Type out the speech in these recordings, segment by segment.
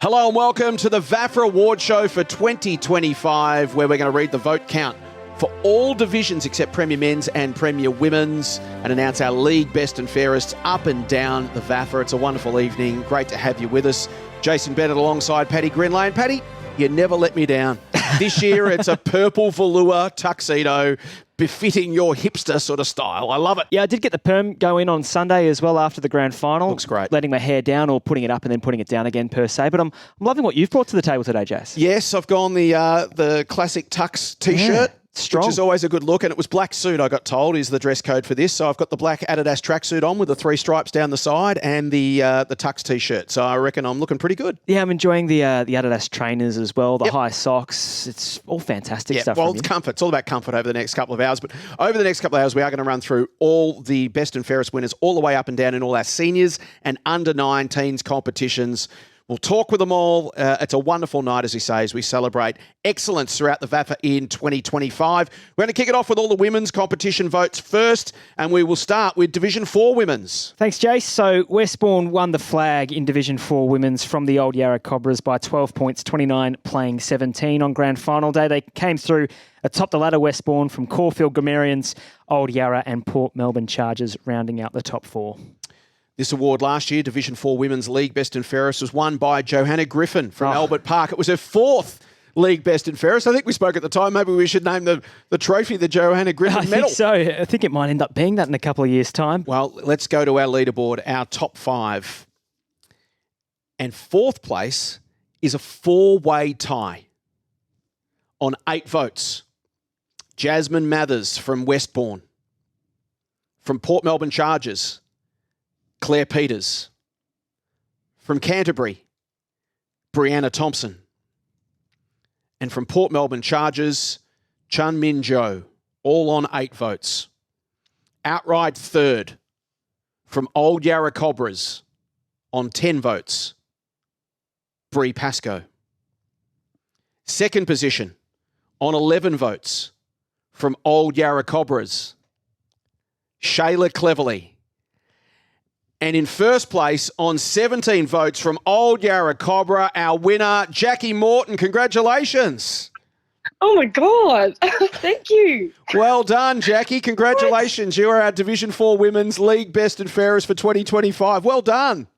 Hello and welcome to the VAFA Award Show for 2025, where we're going to read the vote count for all divisions except Premier Men's and Premier Women's and announce our league best and fairest up and down the VAFA. It's a wonderful evening. Great to have you with us. Jason Bennett alongside Paddy Grindlay. And Paddy, you never let me down. This year it's a purple velour tuxedo befitting your hipster sort of style. I love it. Yeah, I did get the perm go in on Sunday as well after the grand final. Looks great. Letting my hair down or putting it up and then putting it down again per se. But I'm loving what you've brought to the table today, Jas. Yes, I've gone the classic tux T-shirt. Yeah. Strong. Which is always a good look. And it was black suit, I got told, is the dress code for this. So I've got the black Adidas tracksuit on with the 3 stripes down the side and the tux T-shirt. So I reckon I'm looking pretty good. Yeah, I'm enjoying the Adidas trainers as well, the high socks. It's all fantastic stuff. Well, it's comfort. It's all about comfort over the next couple of hours. But over the next couple of hours, we are going to run through all the best and fairest winners all the way up and down in all our seniors and under-19s competitions. We'll talk with them all. It's a wonderful night, as he says. We celebrate excellence throughout the VAFA in 2025. We're going to kick it off with all the women's competition votes first, and we will start with Division 4 women's. Thanks, Jace. So Westbourne won the flag in Division 4 women's from the Old Yarra Cobras by 12 points, 29 playing 17 on grand final day. They came through atop the ladder, Westbourne, from Caulfield Grammarians, Old Yarra and Port Melbourne Chargers rounding out the top 4. This award last year, Division 4 Women's League Best and Fairest, was won by Johanna Griffin from Albert Park. It was her 4th League Best and Fairest. I think we spoke at the time, maybe we should name the trophy the Johanna Griffin Medal. I think so. I think it might end up being that in a couple of years' time. Well, let's go to our leaderboard, our top 5. And 4th place is a 4-way tie on 8 votes. Jasmine Mathers from Westbourne. From Port Melbourne Chargers, Claire Peters. From Canterbury, Brianna Thompson. And from Port Melbourne Chargers, Chun Min Jo, all on 8 votes. Outright 3rd from Old Yarra Cobras on 10 votes, Bree Pascoe. 2nd position on 11 votes from Old Yarra Cobras, Shayla Cleverly. And in 1st place on 17 votes from Old Yarra Cobra, our winner, Jackie Morton. Congratulations. Oh, my God. Thank you. Well done, Jackie. Congratulations. You are our Division 4 Women's League Best and Fairest for 2025. Well done.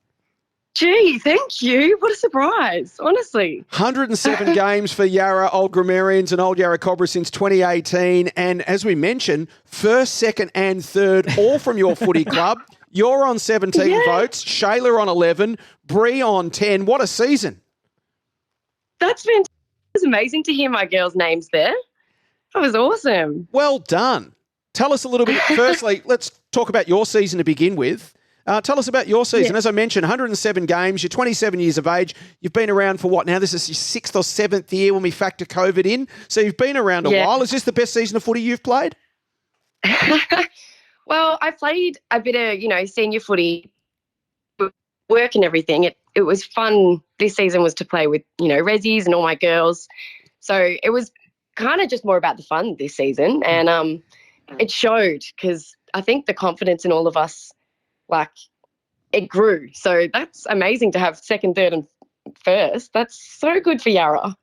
Gee, thank you. What a surprise, honestly. 107 games for Yarra Old Grammarians and Old Yarra Cobra since 2018. And as we mentioned, 1st, 2nd and 3rd, all from your footy club. You're on 17 votes, Shayla on 11, Bree on 10. What a season. That's fantastic. It was amazing to hear my girls' names there. That was awesome. Well done. Tell us a little bit. Firstly, let's talk about your season to begin with. Tell us about your season. As I mentioned, 107 games. You're 27 years of age. You've been around for what now? This is your 6th or 7th year when we factor COVID in. So you've been around a while. Is this the best season of footy you've played? Well, I played a bit of, senior footy, work and everything. It was fun. This season was to play with, Rezzies and all my girls. So it was kind of just more about the fun this season. And it showed because I think the confidence in all of us, it grew. So that's amazing to have 2nd, 3rd and 1st. That's so good for Yarra.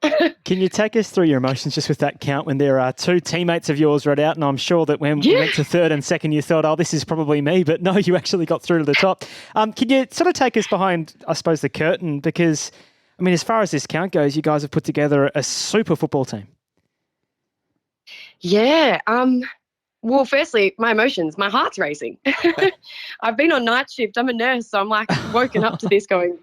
Can you take us through your emotions just with that count when there are 2 teammates of yours right out? And I'm sure that when we went to 3rd and 2nd, you thought, oh, this is probably me. But no, you actually got through to the top. Can you sort of take us behind, I suppose, the curtain? Because, as far as this count goes, you guys have put together a super football team. Yeah. Well, firstly, my emotions, my heart's racing. I've been on night shift. I'm a nurse, so I'm woken up to this going,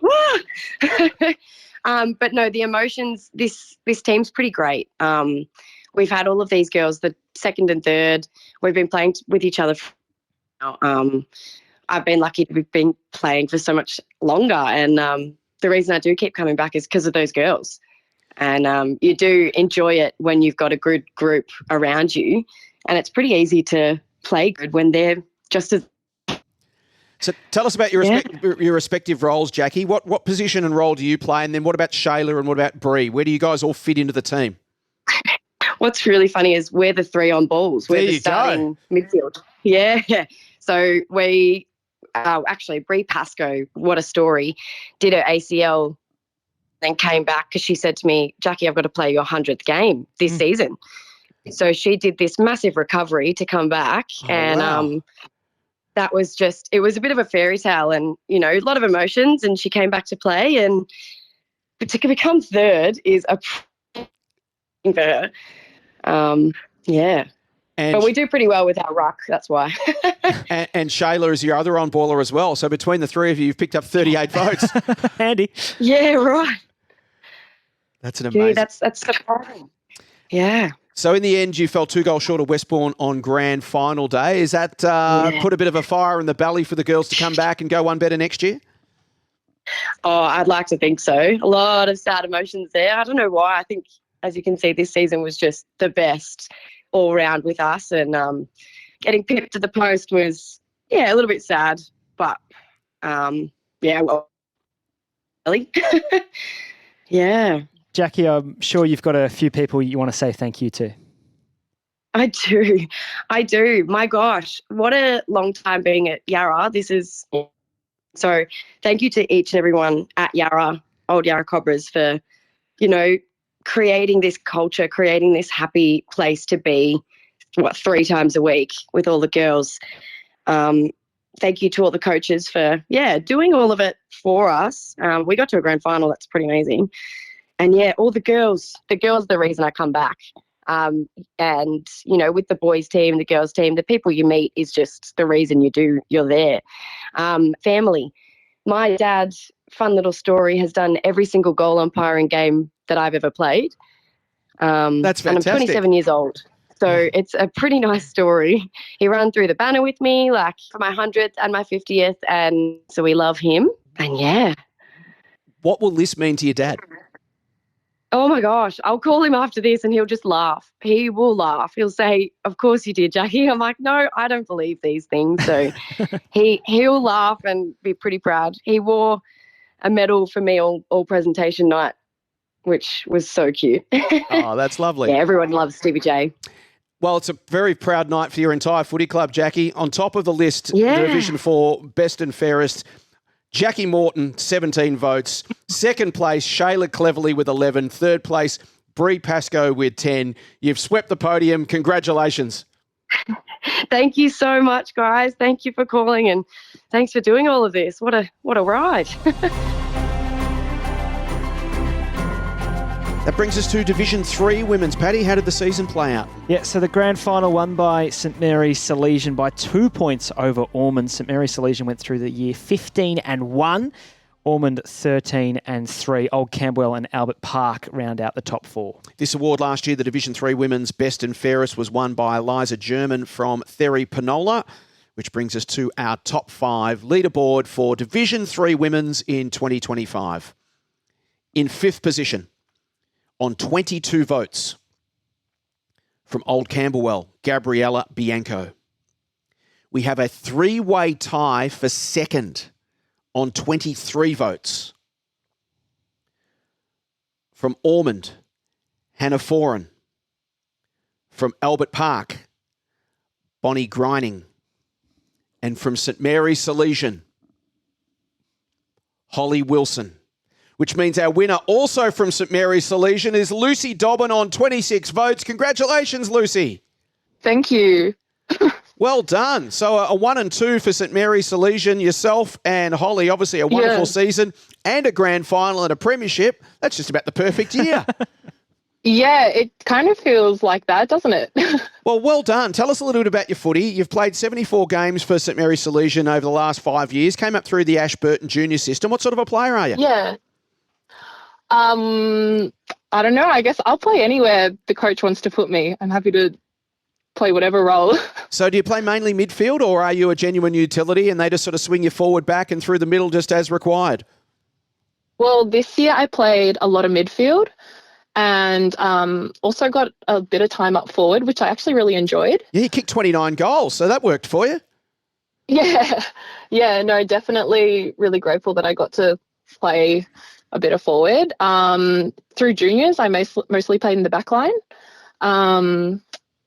but no, the emotions, this team's pretty great. We've had all of these girls, the 2nd and 3rd. We've been playing with each other. I've been lucky to have been playing for so much longer. And the reason I do keep coming back is because of those girls. And you do enjoy it when you've got a good group around you. And it's pretty easy to play good when they're just as... So tell us about your respective roles, Jackie. What position and role do you play? And then what about Shayla and what about Bree? Where do you guys all fit into the team? What's really funny is we're the 3 on balls. We're the starting midfield. Yeah. So actually, Bree Pascoe, what a story, did her ACL then came back because she said to me, Jackie, I've got to play your 100th game this season. So she did this massive recovery to come back. Wow. That was just, it was a bit of a fairy tale and, you know, a lot of emotions, and she came back to play, and to become third is a for her. Yeah. But we do pretty well with our ruck, that's why. and Shayla is your other on-baller as well. So between the three of you, you've picked up 38 votes. Handy. Yeah, right. That's an amazing. That's surprising. Yeah. So in the end, you fell 2 goals short of Westbourne on grand final day. Is that put a bit of a fire in the belly for the girls to come back and go one better next year? Oh, I'd like to think so. A lot of sad emotions there. I don't know why. I think, as you can see, this season was just the best all round with us, and getting pipped to the post was, a little bit sad, but well, really. Yeah. Jackie, I'm sure you've got a few people you want to say thank you to. I do. My gosh, what a long time being at Yarra. So thank you to each and everyone at Yarra, Old Yarra Cobras, for, you know, creating this culture, creating this happy place to be, 3 times a week with all the girls. Thank you to all the coaches for, doing all of it for us. We got to a grand final. That's pretty amazing. And, all the girls are the reason I come back. And, you know, with the boys team, the girls team, the people you meet is just the reason you're there. Family. My dad, fun little story, has done every single goal umpiring game that I've ever played. That's fantastic. And I'm 27 years old. So it's a pretty nice story. He ran through the banner with me, like for my 100th and my 50th. And so we love him. And What will this mean to your dad? Oh my gosh, I'll call him after this and he'll just laugh. He will laugh. He'll say, of course you did, Jackie. I'm like, no, I don't believe these things. So he'll laugh and be pretty proud. He wore a medal for me all presentation night, which was so cute. Oh, that's lovely. Yeah, everyone loves Stevie J. Well, it's a very proud night for your entire footy club, Jackie. On top of the list, Division 4, best and fairest, Jackie Morton, 17 votes. Second place, Shayla Cleverly with 11. Third place, Bree Pascoe with 10. You've swept the podium. Congratulations. Thank you so much, guys. Thank you for calling, and thanks for doing all of this. What a ride. That brings us to Division 3 women's. Paddy, how did the season play out? Yeah, so the grand final won by St Mary's Salesian by 2 points over Ormond. St Mary's Salesian went through the year 15-1. Ormond 13-3. Old Campbell and Albert Park round out the top 4. This award last year, the Division 3 women's best and fairest, was won by Eliza German from Therry Penola, which brings us to our top 5 leaderboard for Division 3 women's in 2025. In 5th position, on 22 votes, from Old Camberwell, Gabriella Bianco. We have a 3-way tie for second on 23 votes, from Ormond, Hannah Foran. From Albert Park, Bonnie Grining. And from St Mary's Salesian, Holly Wilson. Which means our winner also from St Mary's Salesian is Lucy Dobbin on 26 votes. Congratulations, Lucy. Thank you. Well done. So a 1 and 2 for St Mary's Salesian, yourself and Holly. Obviously a wonderful season and a grand final and a premiership. That's just about the perfect year. Yeah, it kind of feels like that, doesn't it? Well done. Tell us a little bit about your footy. You've played 74 games for St Mary's Salesian over the last 5 years. Came up through the Ashburton Junior system. What sort of a player are you? Yeah. I don't know. I guess I'll play anywhere the coach wants to put me. I'm happy to play whatever role. So do you play mainly midfield, or are you a genuine utility and they just sort of swing you forward, back and through the middle just as required? Well, this year I played a lot of midfield and also got a bit of time up forward, which I actually really enjoyed. Yeah, you kicked 29 goals, so that worked for you. Yeah, no, definitely really grateful that I got to play a bit of forward. Through juniors, I mostly played in the back line.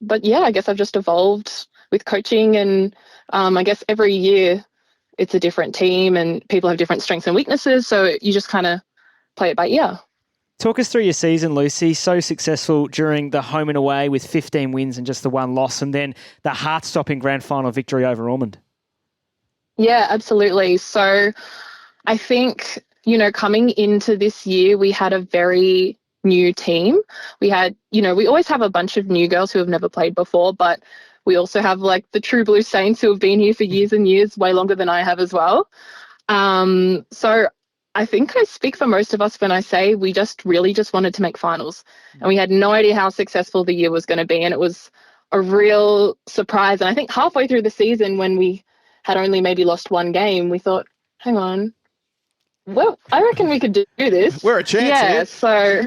But yeah, I guess I've just evolved with coaching, and I guess every year it's a different team and people have different strengths and weaknesses. So you just kind of play it by ear. Talk us through your season, Lucy. So successful during the home and away with 15 wins and just the one loss, and then the heart-stopping grand final victory over Ormond. Yeah, absolutely. So I think, coming into this year, we had a very new team. We had, we always have a bunch of new girls who have never played before, but we also have like the true blue saints who have been here for years and years, way longer than I have as well. So I think I speak for most of us when I say we really wanted to make finals, and we had no idea how successful the year was going to be. And it was a real surprise. And I think halfway through the season, when we had only maybe lost one game, we thought, hang on, well, I reckon we could do this. We're a chance here. So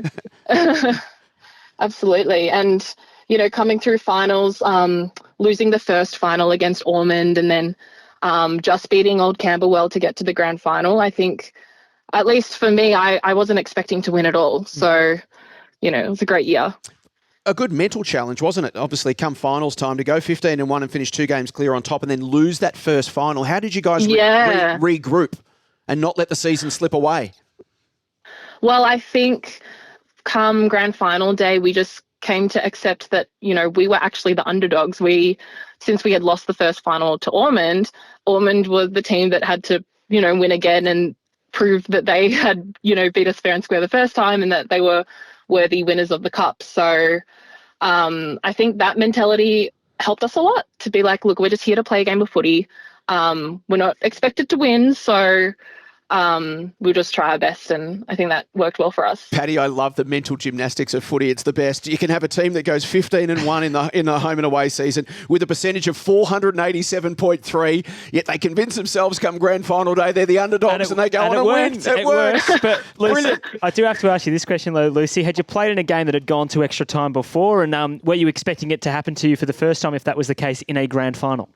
absolutely. And, coming through finals, losing the first final against Ormond, and then just beating Old Camberwell to get to the grand final. I think, at least for me, I wasn't expecting to win at all. So, it was a great year. A good mental challenge, wasn't it? Obviously, come finals time, to go 15-1 and finish 2 games clear on top and then lose that first final. How did you guys regroup and not let the season slip away? Well, I think come grand final day, we just came to accept that, we were actually the underdogs. Since we had lost the first final to Ormond was the team that had to, win again and prove that they had, beat us fair and square the first time and that they were worthy winners of the cup. So I think that mentality helped us a lot, to be like, look, we're just here to play a game of footy. We're not expected to win, so we'll just try our best, and I think that worked well for us. Paddy, I love the mental gymnastics of footy. It's the best. You can have a team that goes 15-1 in the home and away season with a percentage of 487.3, yet they convince themselves come grand final day they're the underdogs and they go on and win. It works. But Lucy, I do have to ask you this question though, Lucy. Had you played in a game that had gone to extra time before, and were you expecting it to happen to you for the first time, if that was the case, in a grand final?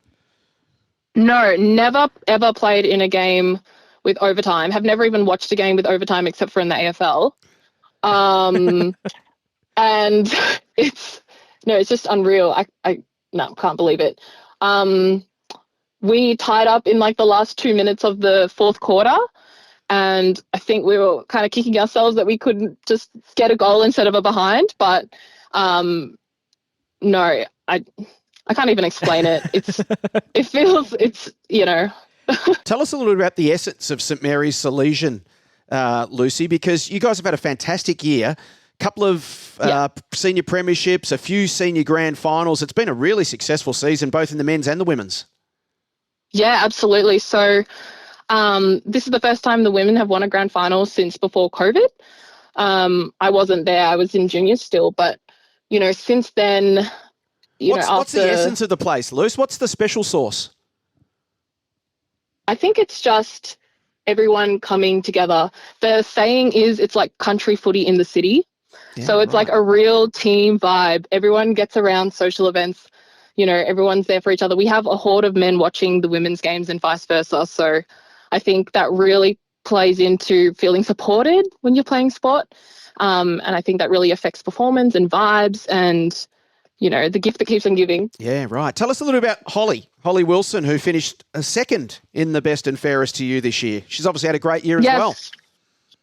No, never ever played in a game with overtime. Have never even watched a game with overtime except for in the AFL. And it's just unreal. I can't believe it. We tied up in like the last 2 minutes of the fourth quarter, and I think we were kind of kicking ourselves that we couldn't just get a goal instead of a behind. But no, I can't even explain it. Tell us a little bit about the essence of St Mary's Salesian, Lucy, because you guys have had a fantastic year, a couple of senior premierships, a few senior grand finals. It's been a really successful season, both in the men's and the women's. Yeah, absolutely. So this is the first time the women have won a grand final since before COVID. I wasn't there. I was in juniors still. But, since then, what's the essence of the place, Luce? What's the special sauce? I think it's just everyone coming together. The saying is it's like country footy in the city. Yeah, so it's like a real team vibe. Everyone gets around social events. Everyone's there for each other. We have a horde of men watching the women's games and vice versa. So I think that really plays into feeling supported when you're playing sport. And I think that really affects performance and vibes and, the gift that keeps on giving. Yeah, right. Tell us a little about Holly Wilson, who finished second in the best and fairest to you this year. She's obviously had a great year as well.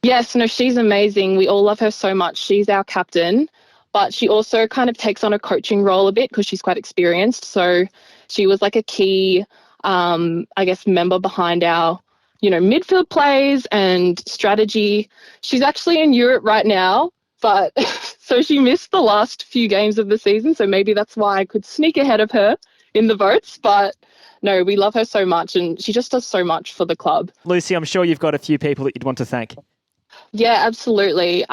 Yes, no, she's amazing. We all love her so much. She's our captain, but she also kind of takes on a coaching role a bit because she's quite experienced. So she was like a key, member behind our, midfield plays and strategy. She's actually in Europe right now, but so she missed the last few games of the season. So maybe that's why I could sneak ahead of her in the votes. But no, we love her so much, and she just does so much for the club. Lucy, I'm sure you've got a few people that you'd want to thank. Yeah, absolutely.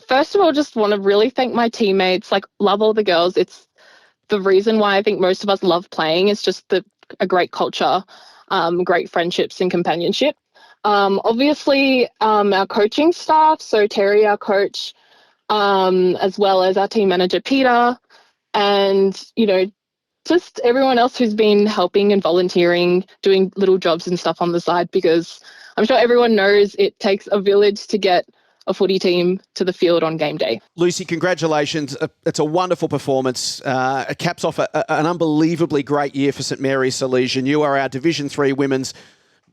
First of all, just want to really thank my teammates. Love all the girls. It's the reason why I think most of us love playing. It's just a great culture, great friendships and companionship. Obviously, our coaching staff, so Terry, our coach, as well as our team manager, Peter, and, just everyone else who's been helping and volunteering, doing little jobs and stuff on the side, because I'm sure everyone knows it takes a village to get a footy team to the field on game day. Lucy, congratulations. It's a wonderful performance. It caps off an unbelievably great year for St Mary's Salesian. You are our Division 3 Women's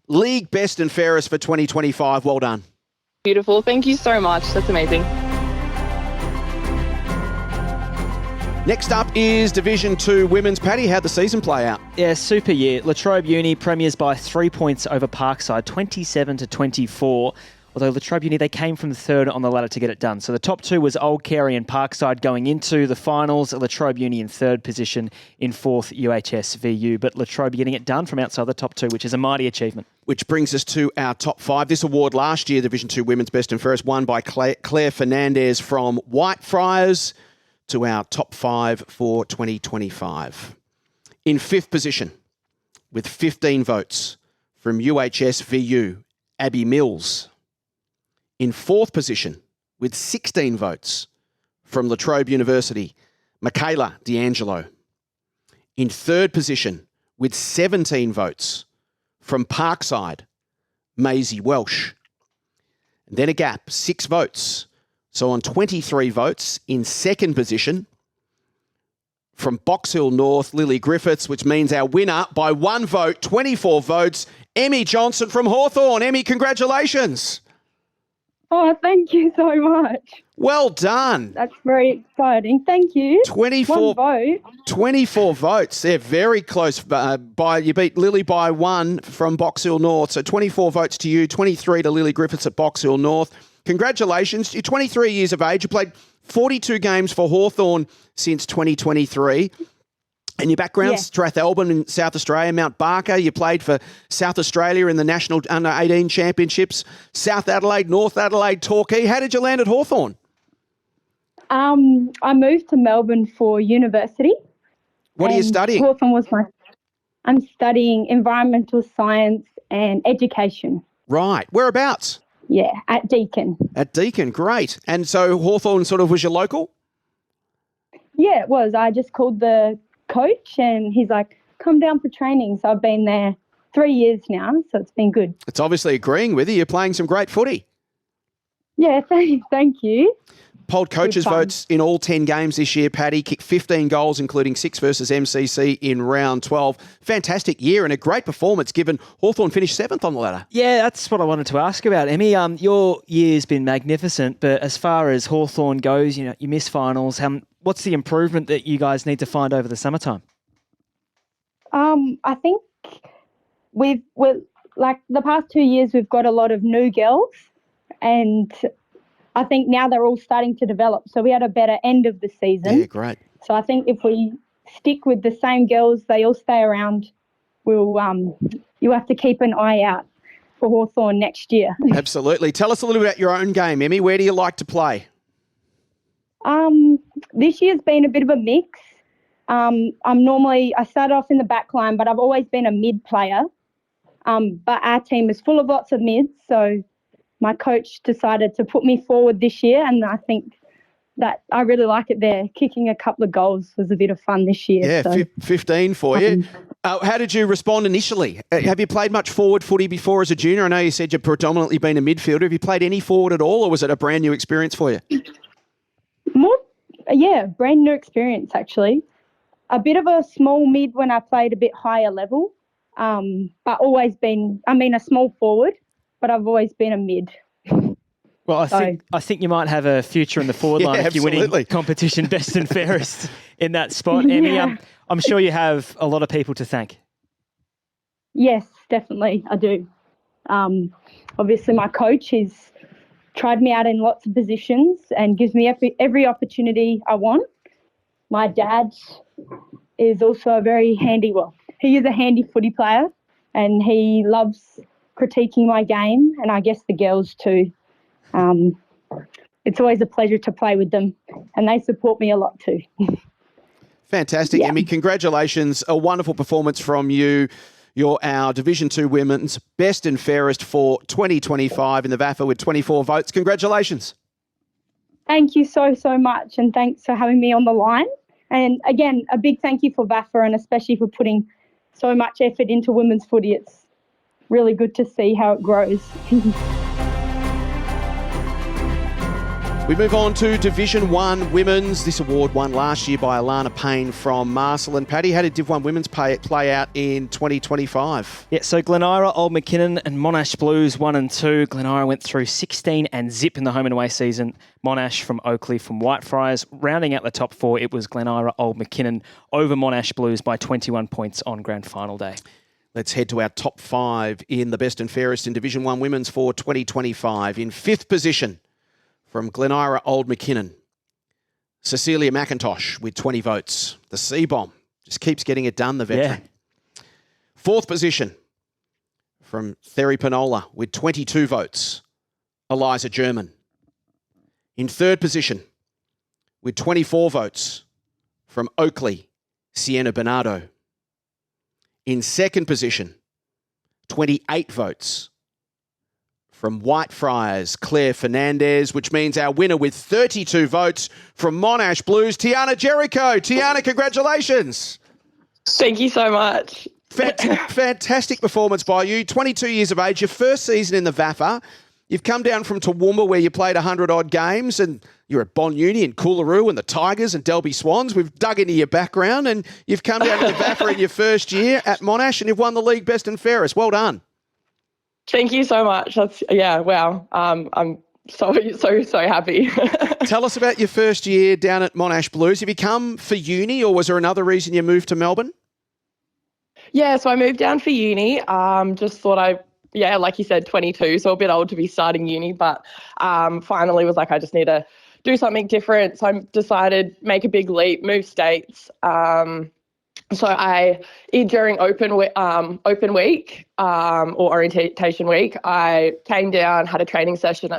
League Best and Fairest for 2025. Well done. Beautiful. Thank you so much. That's amazing. Next up is Division 2 Women's. Paddy, how'd the season play out? Yeah, super year. Latrobe Uni premiers by 3 points over Parkside, 27-24. Although Latrobe Uni, they came from the third on the ladder to get it done. So the top two was Old Carey and Parkside going into the finals. Latrobe Uni in third position, in fourth UHS VU. But Latrobe getting it done from outside the top two, which is a mighty achievement. Which brings us to our top five. This award last year, Division 2 Women's Best and Fairest, won by Claire Fernandez from Whitefriars, to our top five for 2025. In fifth position, with 15 votes, from UHS VU, Abby Mills. In fourth position, with 16 votes, from Latrobe University, Michaela D'Angelo. In third position, with 17 votes, from Parkside, Maisie Welsh. And then a gap, 6 votes. So on 23 votes, in second position, from Box Hill North, Lily Griffiths, which means our winner by 1 vote, 24 votes, Emmy Johnson from Hawthorn. Emmy, congratulations. Oh, thank you so much. Well done. That's very exciting. Thank you. 24 1 vote. 24 votes. They're very close. You beat Lily by 1 from Box Hill North. So 24 votes to you, 23 to Lily Griffiths at Box Hill North. Congratulations. You're 23 years of age. You played 42 games for Hawthorn since 2023. And your background's Strathalbyn in South Australia, Mount Barker. You played for South Australia in the National Under-18 Championships, South Adelaide, North Adelaide, Torquay. How did you land at Hawthorn? I moved to Melbourne for university. What are you studying? Hawthorn was I'm studying environmental science and education. Right. Whereabouts? Yeah, at Deakin. At Deakin, great. And so Hawthorn sort of was your local? Yeah, it was. I just called the coach and he's like, come down for training. So I've been there 3 years now, so it's been good. It's obviously agreeing with you. You're playing some great footy. Yeah, thank you. Polled coaches' votes in all 10 games this year, Paddy. Kicked 15 goals, including 6 versus MCC in round 12. Fantastic year and a great performance given Hawthorn finished 7th on the ladder. Yeah, that's what I wanted to ask about, Emmy. Your year's been magnificent, but as far as Hawthorn goes, you miss finals. What's the improvement that you guys need to find over the summertime? I think we're like the past 2 years, we've got a lot of new girls and I think now they're all starting to develop. So we had a better end of the season. Yeah, great. So I think if we stick with the same girls, they all stay around, you have to keep an eye out for Hawthorn next year. Absolutely. Tell us a little bit about your own game, Emmy. Where do you like to play? This year's been a bit of a mix. I started off in the back line, but I've always been a mid player. But our team is full of lots of mids, so my coach decided to put me forward this year, and I think that I really like it there. Kicking a couple of goals was a bit of fun this year. Yeah, so. 15 for you. How did you respond initially? Have you played much forward footy before as a junior? I know you said you've predominantly been a midfielder. Have you played any forward at all, or was it a brand new experience for you? Brand new experience actually. A bit of a small mid when I played a bit higher level, but always been, a small forward, but I've always been a mid. Well, I think you might have a future in the forward line if you're winning competition best and fairest in that spot. Emmy, I'm sure you have a lot of people to thank. Yes, definitely, I do. Obviously, my coach, he's tried me out in lots of positions and gives me every opportunity I want. My dad is also a very handy, he is a handy footy player and he loves critiquing my game, and I guess the girls too. It's always a pleasure to play with them and they support me a lot too. Fantastic, Emmy. Congratulations. A wonderful performance from you. You're our Division 2 Women's Best and Fairest for 2025 in the VAFA with 24 votes. Congratulations. Thank you so much, and thanks for having me on the line. And again, a big thank you for VAFA and especially for putting so much effort into women's footy. It's really good to see how it grows. We move on to Division 1 Women's. This award won last year by Alana Payne from Marcel. And Paddy, how did Div 1 Women's play out in 2025? Yeah, so Glen Ira, Old McKinnon and Monash Blues 1 and 2. Glen Ira went through 16 and zip in the home and away season. Monash from Oakley from Whitefriars. Rounding out the top 4, it was Glen Ira, Old McKinnon over Monash Blues by 21 points on grand final day. Let's head to our top 5 in the best and fairest in Division 1 Women's for 2025. In 5th position, from Glen Ira, Old McKinnon, Cecilia McIntosh with 20 votes. The C-Bomb just keeps getting it done, the veteran. Yeah. 4th position, from Therry Panola with 22 votes, Eliza German. In 3rd position, with 24 votes, from Oakley, Sienna Bernardo. In 2nd position, 28 votes, from Whitefriars, Claire Fernandez, which means our winner with 32 votes from Monash Blues, Tiana Jericho. Tiana, congratulations. Thank you so much. Fantastic performance by you. 22 years of age, your first season in the VAFA. You've come down from Toowoomba where you played 100-odd games and you're at Bond Uni and Coolaroo and the Tigers and Delby Swans. We've dug into your background and you've come down to the VAFA in your first year at Monash and you've won the league best and fairest. Well done. Thank you so much. Wow. I'm so happy. Tell us about your first year down at Monash Blues. Have you come for uni or was there another reason you moved to Melbourne? Yeah, so I moved down for uni. Just thought like you said, 22, so a bit old to be starting uni, but finally was like, I just need to do something different. So I decided make a big leap, move states. So during open week or orientation week, I came down, had a training session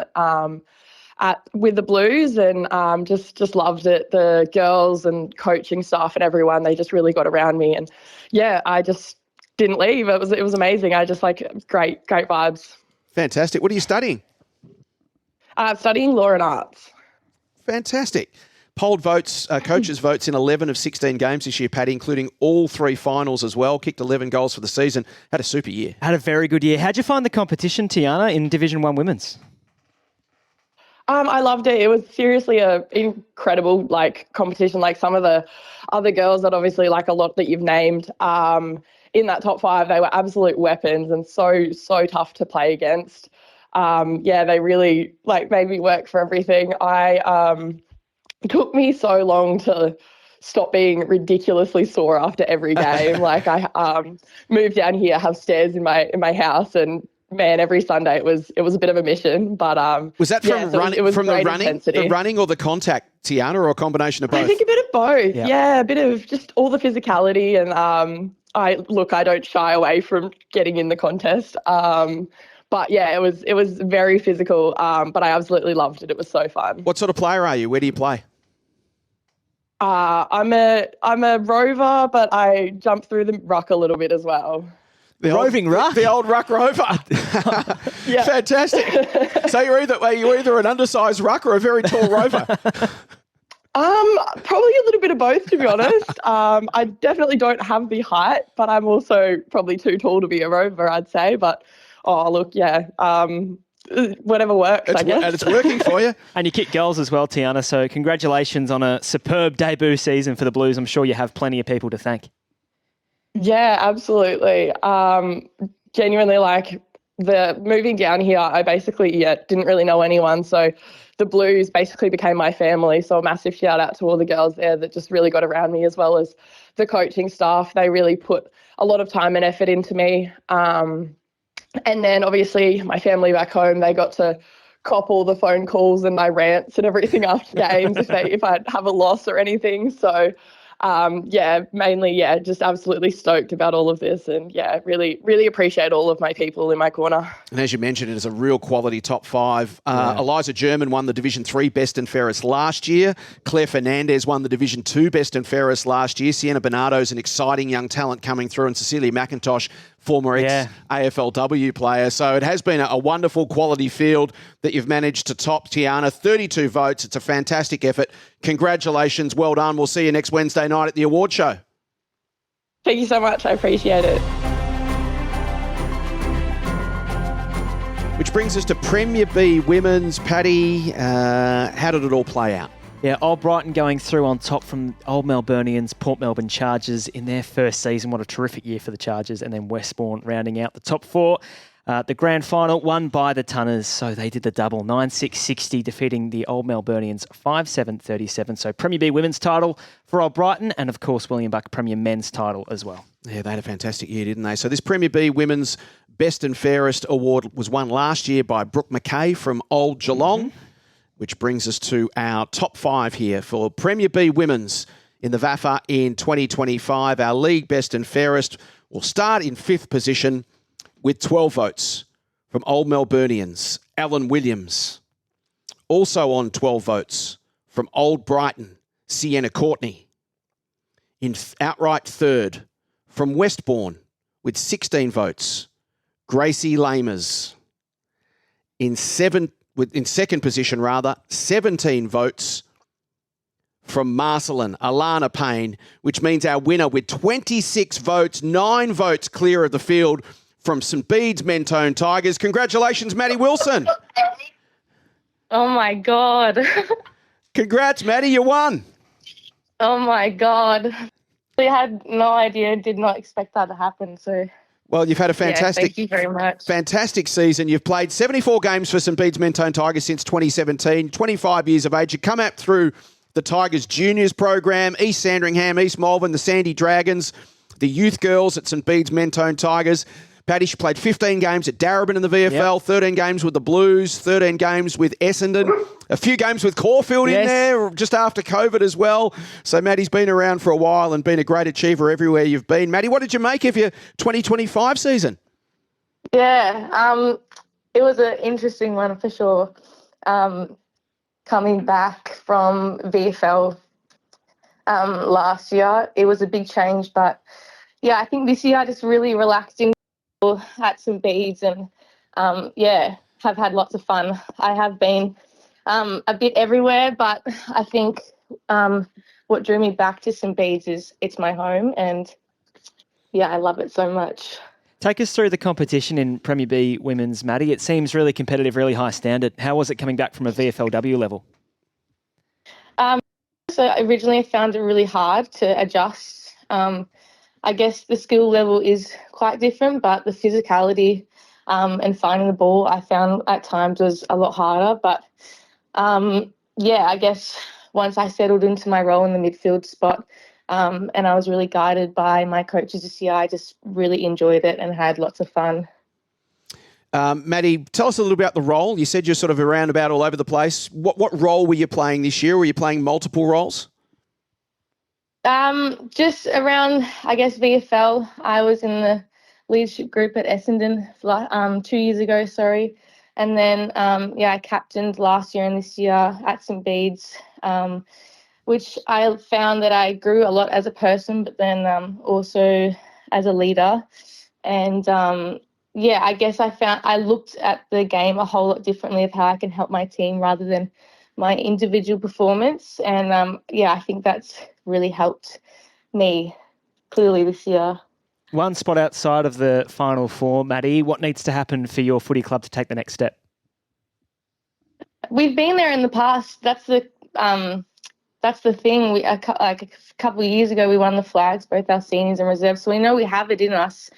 with the Blues, and just loved it. The girls and coaching staff and everyone, they just really got around me, and yeah, I just didn't leave. It was amazing. I just great vibes. Fantastic. What are you studying? Studying law and arts. Fantastic. Polled votes, coaches' votes in 11 of 16 games this year, Paddy, including all 3 finals as well. Kicked 11 goals for the season. Had a super year. Had a very good year. How'd you find the competition, Tiana, in Division 1 Women's? I loved it. It was seriously an incredible competition. Some of the other girls that obviously a lot that you've named in that top 5, they were absolute weapons and so tough to play against. They really made me work for everything. It took me so long to stop being ridiculously sore after every game. I moved down here, have stairs in my house, and man, every Sunday it was a bit of a mission. But was that from the running or the contact, Tiana, or a combination of both? I think a bit of both. Yep. Yeah, a bit of just all the physicality, and I don't shy away from getting in the contest. But yeah, it was very physical, but I absolutely loved it. It was so fun. What sort of player are you? Where do you play? I'm a rover, but I jump through the ruck a little bit as well. The roving ruck? The old ruck rover. Yeah. Fantastic. So you're either an undersized ruck or a very tall rover. Probably a little bit of both, to be honest. I definitely don't have the height, but I'm also probably too tall to be a rover, I'd say. But whatever works, I guess. And it's working for you. And you kick goals as well, Tiana, so congratulations on a superb debut season for the Blues. I'm sure you have plenty of people to thank. Yeah, absolutely. Genuinely, the moving down here, I basically didn't really know anyone, so the Blues basically became my family. So a massive shout out to all the girls there that just really got around me, as well as the coaching staff. They really put a lot of time and effort into me. And then obviously my family back home, they got to cop all the phone calls and my rants and everything after games if I'd have a loss or anything. So just absolutely stoked about all of this, and really, really appreciate all of my people in my corner. And as you mentioned, it is a real quality top 5. Eliza German won the Division 3 Best and Fairest last year. Claire Fernandez won the Division 2 Best and Fairest last year. Sienna Bernardo's an exciting young talent coming through, and Cecilia McIntosh, former ex-AFLW player. So it has been a wonderful quality field that you've managed to top, Tiana. 32 votes. It's a fantastic effort. Congratulations. Well done. We'll see you next Wednesday night at the award show. Thank you so much. I appreciate it. Which brings us to Premier B Women's. Paddy, how did it all play out? Yeah, Old Brighton going through on top from Old Melburnians, Port Melbourne Chargers in their first season. What a terrific year for the Chargers. And then Westbourne rounding out the top four. The grand final won by the Tunners, so they did the double, 9-6-60, defeating the Old Melburnians 5-7-37. So Premier B Women's title for Old Brighton, and of course William Buck Premier Men's title as well. Yeah, they had a fantastic year, didn't they? So this Premier B Women's Best and Fairest award was won last year by Brooke McKay from Old Geelong. Which brings us to our top 5 here for Premier B Women's in the VAFA in 2025. Our league best and fairest will start in 5th position with 12 votes from Old Melburnians, Alan Williams. Also on 12 votes from Old Brighton, Sienna Courtney. In outright 3rd from Westbourne with 16 votes, Gracie Lamers. In second position, 17 votes from Marcelin, Alana Payne, which means our winner with 26 votes, 9 votes clear of the field from St Bede's Mentone Tigers. Congratulations, Maddie Wilson. Oh, my God. Congrats, Maddie, you won. Oh, my God. I had no idea, did not expect that to happen, so... Well, you've had a fantastic, thank you very much. Fantastic season. You've played 74 games for St Bede's Mentone Tigers since 2017, 25 years of age. You come out through the Tigers Juniors program, East Sandringham, East Malvern, the Sandy Dragons, the youth girls at St Bede's Mentone Tigers. Paddy, she played 15 games at Darebin in the VFL, 13 games with the Blues, 13 games with Essendon, a few games with Caulfield in there just after COVID as well. So Maddie's been around for a while and been a great achiever everywhere you've been. Maddie, what did you make of your 2025 season? Yeah, it was an interesting one for sure. Coming back from VFL last year, it was a big change, but yeah, I think this year I just really relaxed in at St Bede's and have had lots of fun. I have been a bit everywhere, but I think what drew me back to St Bede's is it's my home, and I love it so much. Take us through the competition in Premier B Women's, Maddie. It seems really competitive, really high standard. How was it coming back from a VFLW level? So originally I found it really hard to adjust. I guess the skill level is quite different, but the physicality and finding the ball I found at times was a lot harder. But, I guess once I settled into my role in the midfield spot and I was really guided by my coaches this year, I just really enjoyed it and had lots of fun. Maddie, tell us a little about the role. You said you're sort of around about all over the place. What role were you playing this year? Were you playing multiple roles? Just around, I guess, VFL. I was in the leadership group at Essendon 2 years ago, and then I captained last year and this year at St Bede's, which I found that I grew a lot as a person, but then also as a leader. And I guess I looked at the game a whole lot differently of how I can help my team rather than my individual performance. And I think that's really helped me clearly this year. One spot outside of the Final Four, Maddie. What needs to happen for your footy club to take the next step? We've been there in the past. That's the thing. A couple of years ago, we won the flags, both our seniors and reserves, so we know we have it in us.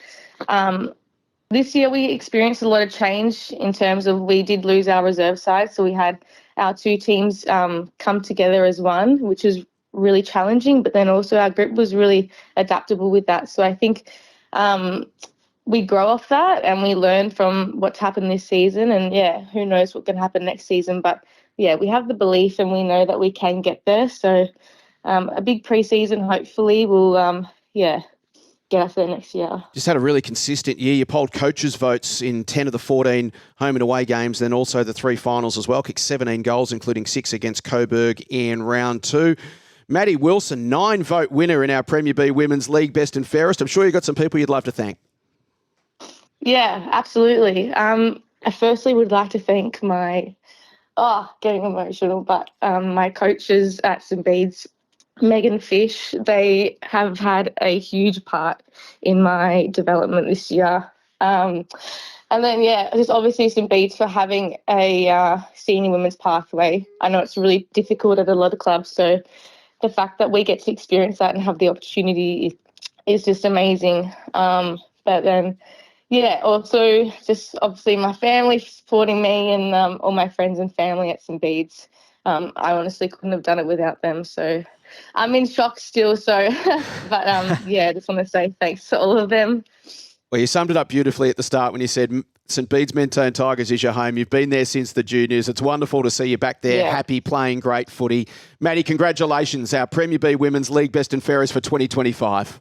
This year, we experienced a lot of change in terms of we did lose our reserve side, so we had our two teams come together as one, which was really challenging, but then also our group was really adaptable with that. So I think we grow off that and we learn from what's happened this season, and who knows what can happen next season. But we have the belief and we know that we can get there. So a big pre-season hopefully will get us there next year. Just had a really consistent year. You polled coaches' votes in 10 of the 14 home and away games, then also the 3 finals as well. Kicked 17 goals, including 6 against Coburg in round 2. Maddie Wilson, 9-vote winner in our Premier B Women's League Best and Fairest. I'm sure you've got some people you'd love to thank. Yeah, absolutely. I firstly would like to thank getting emotional, but my coaches at St Bede's, Megan Fish. They have had a huge part in my development this year. And then, just obviously St. Bede's for having a senior women's pathway. I know it's really difficult at a lot of clubs, so the fact that we get to experience that and have the opportunity is just amazing. But then, also just obviously my family supporting me and all my friends and family at St. Bede's. I honestly couldn't have done it without them. So I'm in shock still. So, but I just want to say thanks to all of them. Well, you summed it up beautifully at the start when you said St. Bede's Mentone Tigers is your home. You've been there since the juniors. It's wonderful to see you back there, happy, playing great footy. Maddie, congratulations. Our Premier B Women's League Best and Fairest for 2025.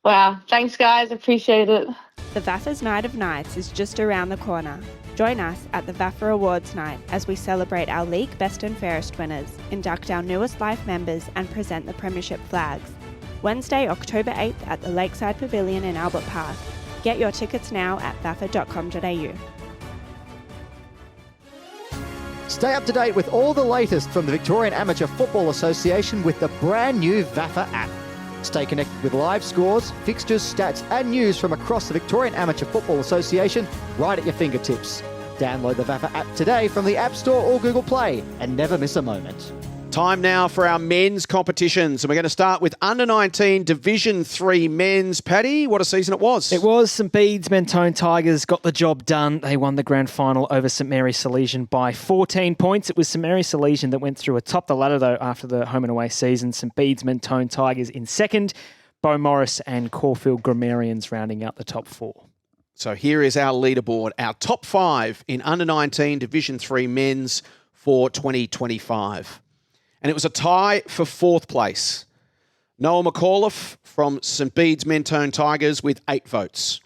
Wow. Thanks, guys. Appreciate it. The VAFA's Night of Nights is just around the corner. Join us at the VAFA Awards Night as we celebrate our League Best and Fairest winners, induct our newest life members and present the Premiership flags. Wednesday, October 8th at the Lakeside Pavilion in Albert Park. Get your tickets now at vafa.com.au. Stay up to date with all the latest from the Victorian Amateur Football Association with the brand new VAFA app. Stay connected with live scores, fixtures, stats and news from across the Victorian Amateur Football Association right at your fingertips. Download the VAFA app today from the App Store or Google Play and never miss a moment. Time now for our men's competitions. And we're going to start with Under-19 Division 3 men's. Paddy, what a season it was. It was. St. Bede's Mentone Tigers got the job done. They won the grand final over St. Mary's Salesian by 14 points. It was St. Mary's Salesian that went through atop the ladder, though, after the home and away season. St. Bede's Mentone Tigers in second. Beau Morris and Caulfield Grammarians rounding out the top four. So here is our leaderboard, our top 5 in Under-19 Division 3 men's for 2025. And it was a tie for 4th place. Noah McAuliffe from St. Bede's Mentone Tigers with 8 votes.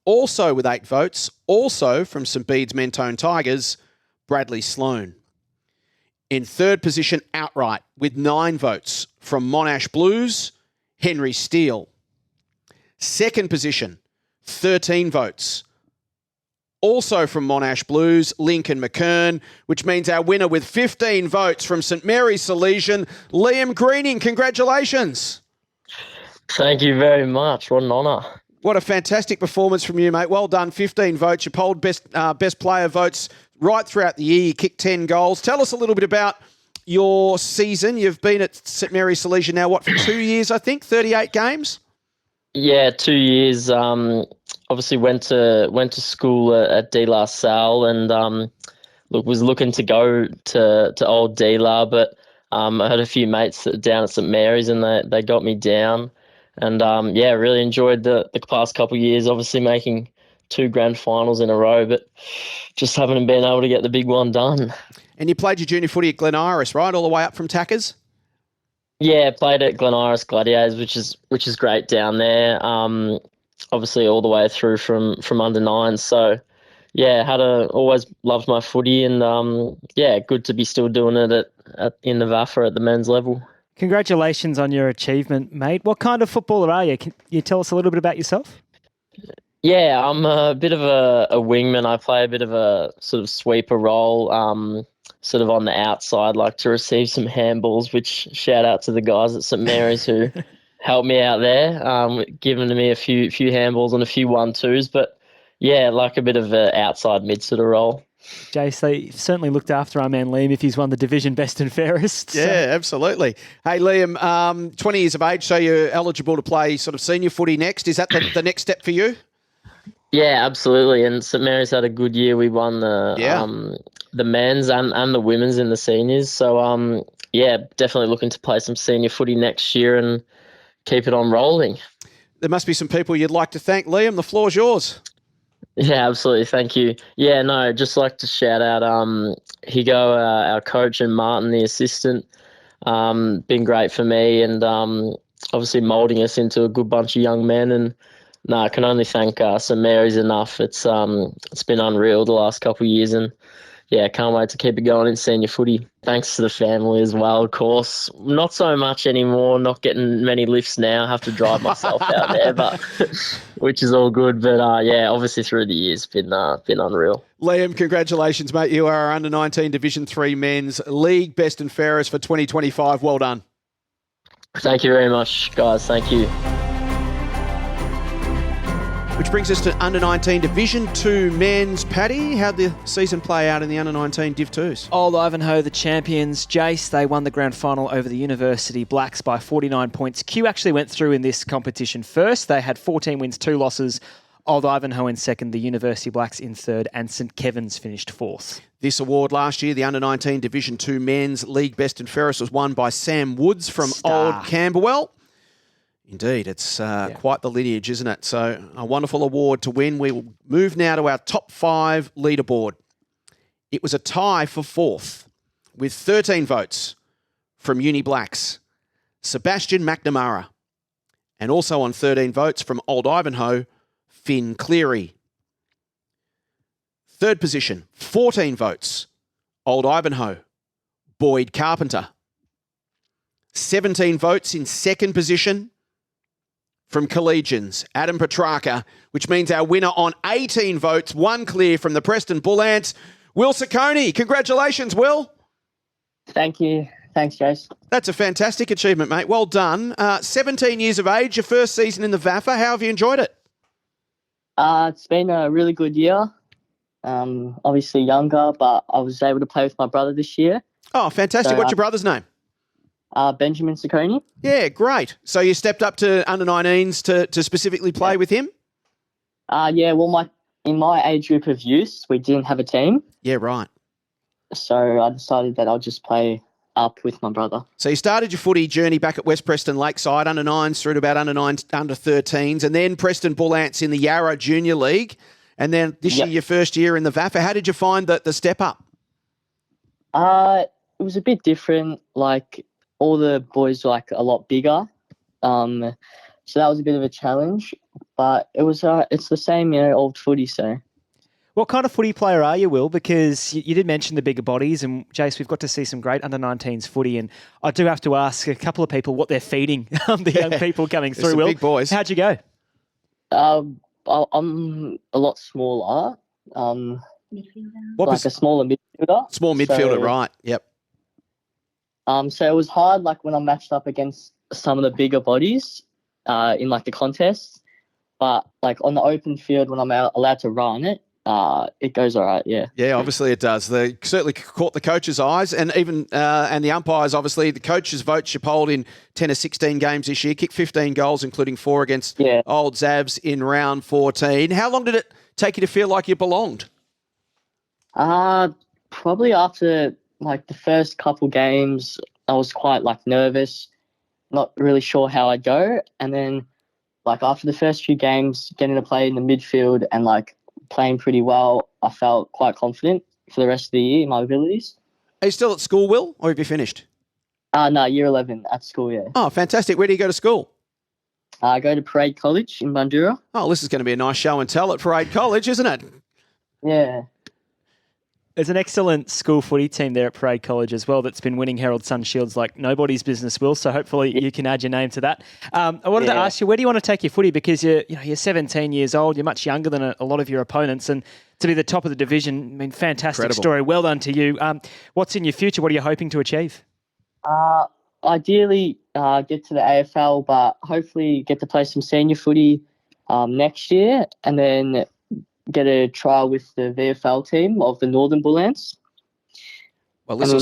Also with 8 votes, also from St. Bede's Mentone Tigers, Bradley Sloan. In 3rd position outright with 9 votes from Monash Blues, Henry Steele. 2nd position, 13 votes. Also from Monash Blues, Lincoln McKern, which means our winner with 15 votes from St. Mary's Salesian, Liam Greening. Congratulations. Thank you very much. What an honour. What a fantastic performance from you, mate. Well done. 15 votes. You polled best player votes right throughout the year. You kicked 10 goals. Tell us a little bit about your season. You've been at St. Mary's Salesian now, for 2 years, I think? 38 games? Yeah, 2 years. Obviously went to school at De La Salle and was looking to go to old De La, but I had a few mates down at St. Mary's and they got me down. And really enjoyed the past couple of years, obviously making 2 grand finals in a row, but just haven't been able to get the big one done. And you played your junior footy at Glen Iris, right? All the way up from Tackers? Yeah, played at Glen Iris Gladiators, which is great down there. Obviously all the way through from under 9. So yeah, always loved my footy and good to be still doing it in the VAFA at the men's level. Congratulations on your achievement, mate. What kind of footballer are you? Can you tell us a little bit about yourself? Yeah, I'm a bit of a wingman. I play a bit of a sort of sweeper role, sort of on the outside, like to receive some handballs, which shout out to the guys at St. Mary's who helped me out there, giving me a few handballs and a few 1-2s. But yeah, like a bit of an outside mid sort of role. Jace, they certainly looked after our man Liam if he's won the division best and fairest. So. Yeah, absolutely. Hey, Liam, 20 years of age, so you're eligible to play sort of senior footy next. Is that the next step for you? Yeah, absolutely. And St. Mary's had a good year. We won the men's and the women's in the seniors. So, definitely looking to play some senior footy next year and keep it on rolling. There must be some people you'd like to thank. Liam, the floor's yours. Yeah, absolutely. Thank you. Yeah, no, just like to shout out Higo, our coach, and Martin, the assistant. Been great for me and obviously moulding us into a good bunch of young men. And no, I can only thank St. Mary's enough. It's been unreal the last couple of years and yeah, can't wait to keep it going in senior footy. Thanks to the family as well, of course. Not so much anymore, not getting many lifts now. I have to drive myself out there, but which is all good. But obviously through the years, been unreal. Liam, congratulations, mate. You are our Under-19 Division 3 men's league best and fairest for 2025. Well done. Thank you very much, guys. Thank you. Which brings us to under-19 Division 2 men's. Paddy, how'd the season play out in the under-19 Div 2s? Old Ivanhoe, the champions. Jace, they won the grand final over the University Blacks by 49 points. Q actually went through in this competition first. They had 14 wins, 2 losses. Old Ivanhoe in second, the University Blacks in third, and St Kevin's finished fourth. This award last year, the under-19 Division 2 men's league best and fairest, was won by Sam Woods from Old Camberwell. Indeed, it's quite the lineage, isn't it? So a wonderful award to win. We will move now to our top 5 leaderboard. It was a tie for fourth with 13 votes from Uni Blacks, Sebastian McNamara, and also on 13 votes from Old Ivanhoe, Finn Cleary. Third position, 14 votes, Old Ivanhoe, Boyd Carpenter. 17 votes in second position from Collegians, Adam Petrarca, which means our winner on 18 votes, 1 clear from the Preston Bull Ants, Will Ciccone. Congratulations, Will. Thank you. Thanks, Jace. That's a fantastic achievement, mate. Well done. 17 years of age, your first season in the VAFA. How have you enjoyed it? It's been a really good year. Obviously younger, but I was able to play with my brother this year. Oh, fantastic. So, What's your brother's name? Benjamin Ciccone. Yeah, great. So you stepped up to under-19s to specifically play with him? Yeah, well, in my age group of youth, we didn't have a team. Yeah, right. So I decided that I'll just play up with my brother. So you started your footy journey back at West Preston Lakeside, under-9s through to about under-13s, and then Preston Bull Ants in the Yarra Junior League, and then this year, your first year in the VAFA. How did you find the step up? It was a bit different. Like, all the boys were a lot bigger. So that was a bit of a challenge, but it's the same, old footy, so. What kind of footy player are you, Will? Because you did mention the bigger bodies, and Jace, we've got to see some great under-19s footy, and I do have to ask a couple of people what they're feeding the young people coming through, some Will. big boys. How'd you go? I'm a lot smaller, a smaller midfielder. Small midfielder, right, yep. So it was hard, when I matched up against some of the bigger bodies in, the contests, but, on the open field when I'm allowed to run it goes all right, yeah. Yeah, obviously it does. They certainly caught the coach's eyes, and even and the umpires, obviously. The coach's votes you polled in 10 of 16 games this year, kicked 15 goals, including 4 against Old Zabs in round 14. How long did it take you to feel like you belonged? Probably after, the first couple games, I was quite, nervous, not really sure how I'd go. And then, after the first few games, getting to play in the midfield and, playing pretty well, I felt quite confident for the rest of the year in my abilities. Are you still at school, Will, or have you finished? No, year 11 at school, yeah. Oh, fantastic. Where do you go to school? I go to Parade College in Bundoora. Oh, this is going to be a nice show and tell at Parade College, isn't it? Yeah. There's an excellent school footy team there at Parade College as well that's been winning Herald Sun Shields like nobody's business, Will. So hopefully you can add your name to that. I wanted to ask you, where do you want to take your footy? Because you're 17 years old, you're much younger than a lot of your opponents, and to be the top of the division, fantastic Incredible story. Well done to you. What's in your future? What are you hoping to achieve? Ideally, get to the AFL, but hopefully get to play some senior footy next year, and then get a trial with the VFL team of the Northern Bull Ants. Well, this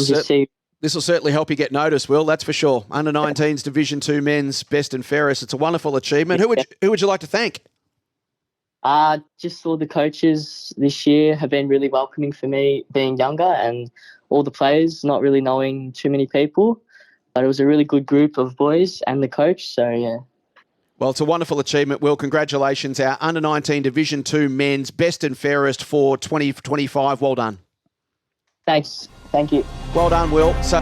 will certainly help you get noticed, Will, that's for sure. Under-19s Division 2 men's best and fairest. It's a wonderful achievement. Who would you like to thank? Just all the coaches this year have been really welcoming for me being younger, and all the players, not really knowing too many people. But it was a really good group of boys and the coach, so yeah. Well, it's a wonderful achievement, Will. Congratulations. Our under-19 Division 2 men's best and fairest for 2025. Well done. Thanks. Thank you. Well done, Will. So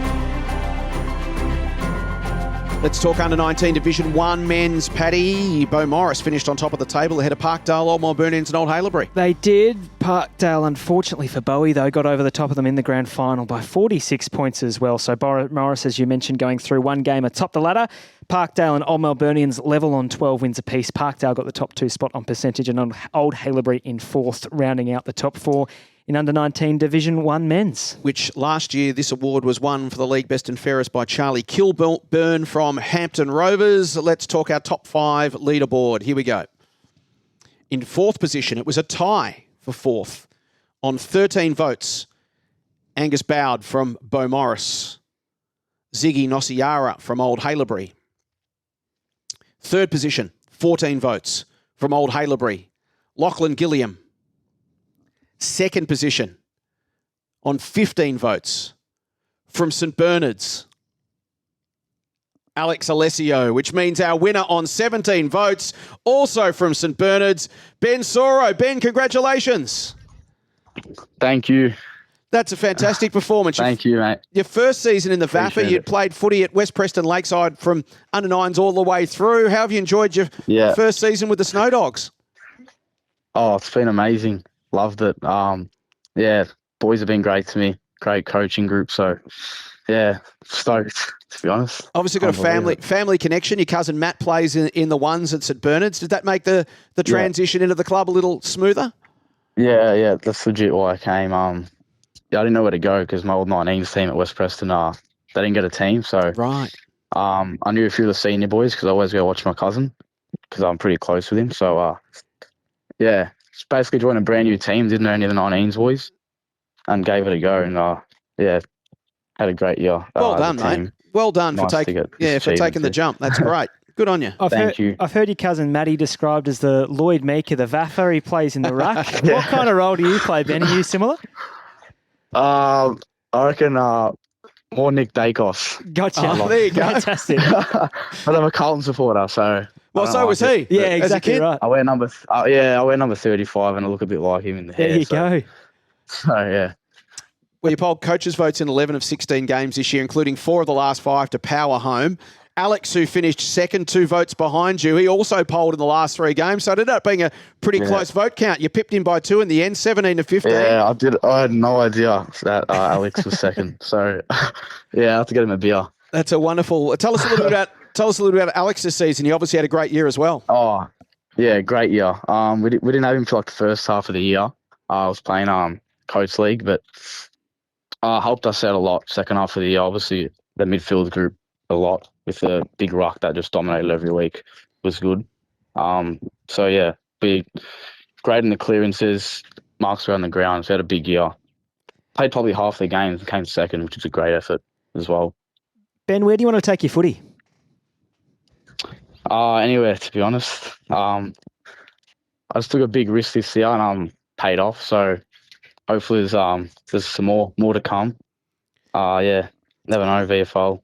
let's talk under-19 Division 1 men's. Paddy, Beau Morris finished on top of the table ahead of Parkdale, Old Melburnians and Old Haileybury. They did. Parkdale, unfortunately for Bowie, though, got over the top of them in the grand final by 46 points as well. So Morris, as you mentioned, going through one game atop the ladder. Parkdale and Old Melburnians level on 12 wins apiece. Parkdale got the top 2 spot on percentage, and Old Haileybury in 4th, rounding out the top 4 in under-19 Division 1 men's. Which last year, this award was won for the league best and fairest by Charlie Kilburn from Hampton Rovers. Let's talk our top 5 leaderboard. Here we go. In fourth position, it was a tie for fourth. On 13 votes, Angus Bowd from Beaumaris. Ziggy Nosiara from Old Haileybury. Third position, 14 votes from Old Haileybury. Lachlan Gilliam. Second position, on 15 votes, from St Bernard's, Alex Alessio, which means our winner on 17 votes, also from St Bernard's, Ben Soro. Ben, congratulations. Thank you. That's a fantastic performance. Thank you, mate. Your first season in the VAFA, you'd played footy at West Preston Lakeside from under-9s all the way through. How have you enjoyed your first season with the Snow Dogs? Oh, it's been amazing. Loved it. Boys have been great to me. Great coaching group. So, yeah, stoked, to be honest. Obviously got a family connection. Your cousin Matt plays in the ones at St Bernard's. Did that make the transition into the club a little smoother? Yeah, that's legit why I came. I didn't know where to go because my old 19s team at West Preston, they didn't get a team. So right. I knew a few of the senior boys because I always go watch my cousin because I'm pretty close with him. So, just basically joined a brand new team. Didn't know any of the 19s boys and gave it a go. And, had a great year. Well done, mate. Well done for taking the jump. That's great. Good on you. Thank you. I've heard your cousin Matty described as the Lloyd Meek of the VAFA. He plays in the ruck. What kind of role do you play, Ben? Are you similar? I reckon more Nick Dacos. Gotcha. There you go. Fantastic. But I'm a Carlton supporter, so... Well, so was he. Yeah, exactly right. I wear number 35 and I look a bit like him in the hair. There you go. So, yeah. Well, you polled coaches' votes in 11 of 16 games this year, including 4 of the last 5 to power home. Alex, who finished second, 2 votes behind you, he also polled in the last 3 games, so it ended up being a pretty close vote count. You pipped him by 2 in the end, 17 to 15. Yeah, I did. I had no idea that Alex was second. So, I have to get him a beer. That's a wonderful... Tell us a little bit about Alex this season. He obviously had a great year as well. Oh, yeah, great year. We didn't have him for the first half of the year. I was playing Coach League, but helped us out a lot second half of the year. Obviously, the midfield group a lot with the big ruck that just dominated every week was good. Be great in the clearances, marks around the ground. So had a big year. Played probably half the games and came second, which is a great effort as well. Ben, where do you want to take your footy? Anywhere, to be honest. I just took a big risk this year and paid off. So hopefully there's some more to come. Never know, VFL.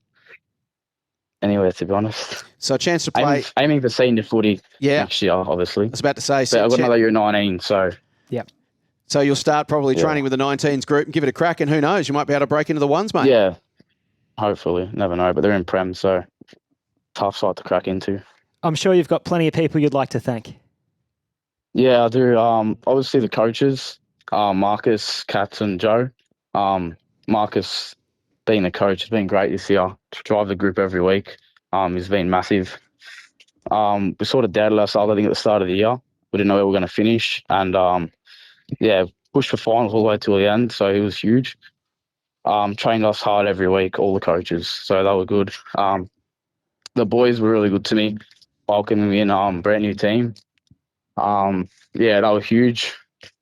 Anywhere, to be honest. So a chance to play. Aiming for senior footy next year, obviously. I was about to say. But I've got another year 19, so. Yep. So you'll start probably training with the 19s group and give it a crack, and who knows, you might be able to break into the ones, mate. Yeah, hopefully. Never know, but they're in Prem, so tough side to crack into. I'm sure you've got plenty of people you'd like to thank. Yeah, I do. Obviously the coaches, Marcus, Katz and Joe. Marcus, being the coach, has been great this year to drive the group every week. He's been massive. We sort of doubted ourselves, I think, at the start of the year. We didn't know where we were going to finish. And, pushed for finals all the way till the end. So he was huge. Trained us hard every week, all the coaches. So that was good. The boys were really good to me, welcoming me in brand new team. That was huge.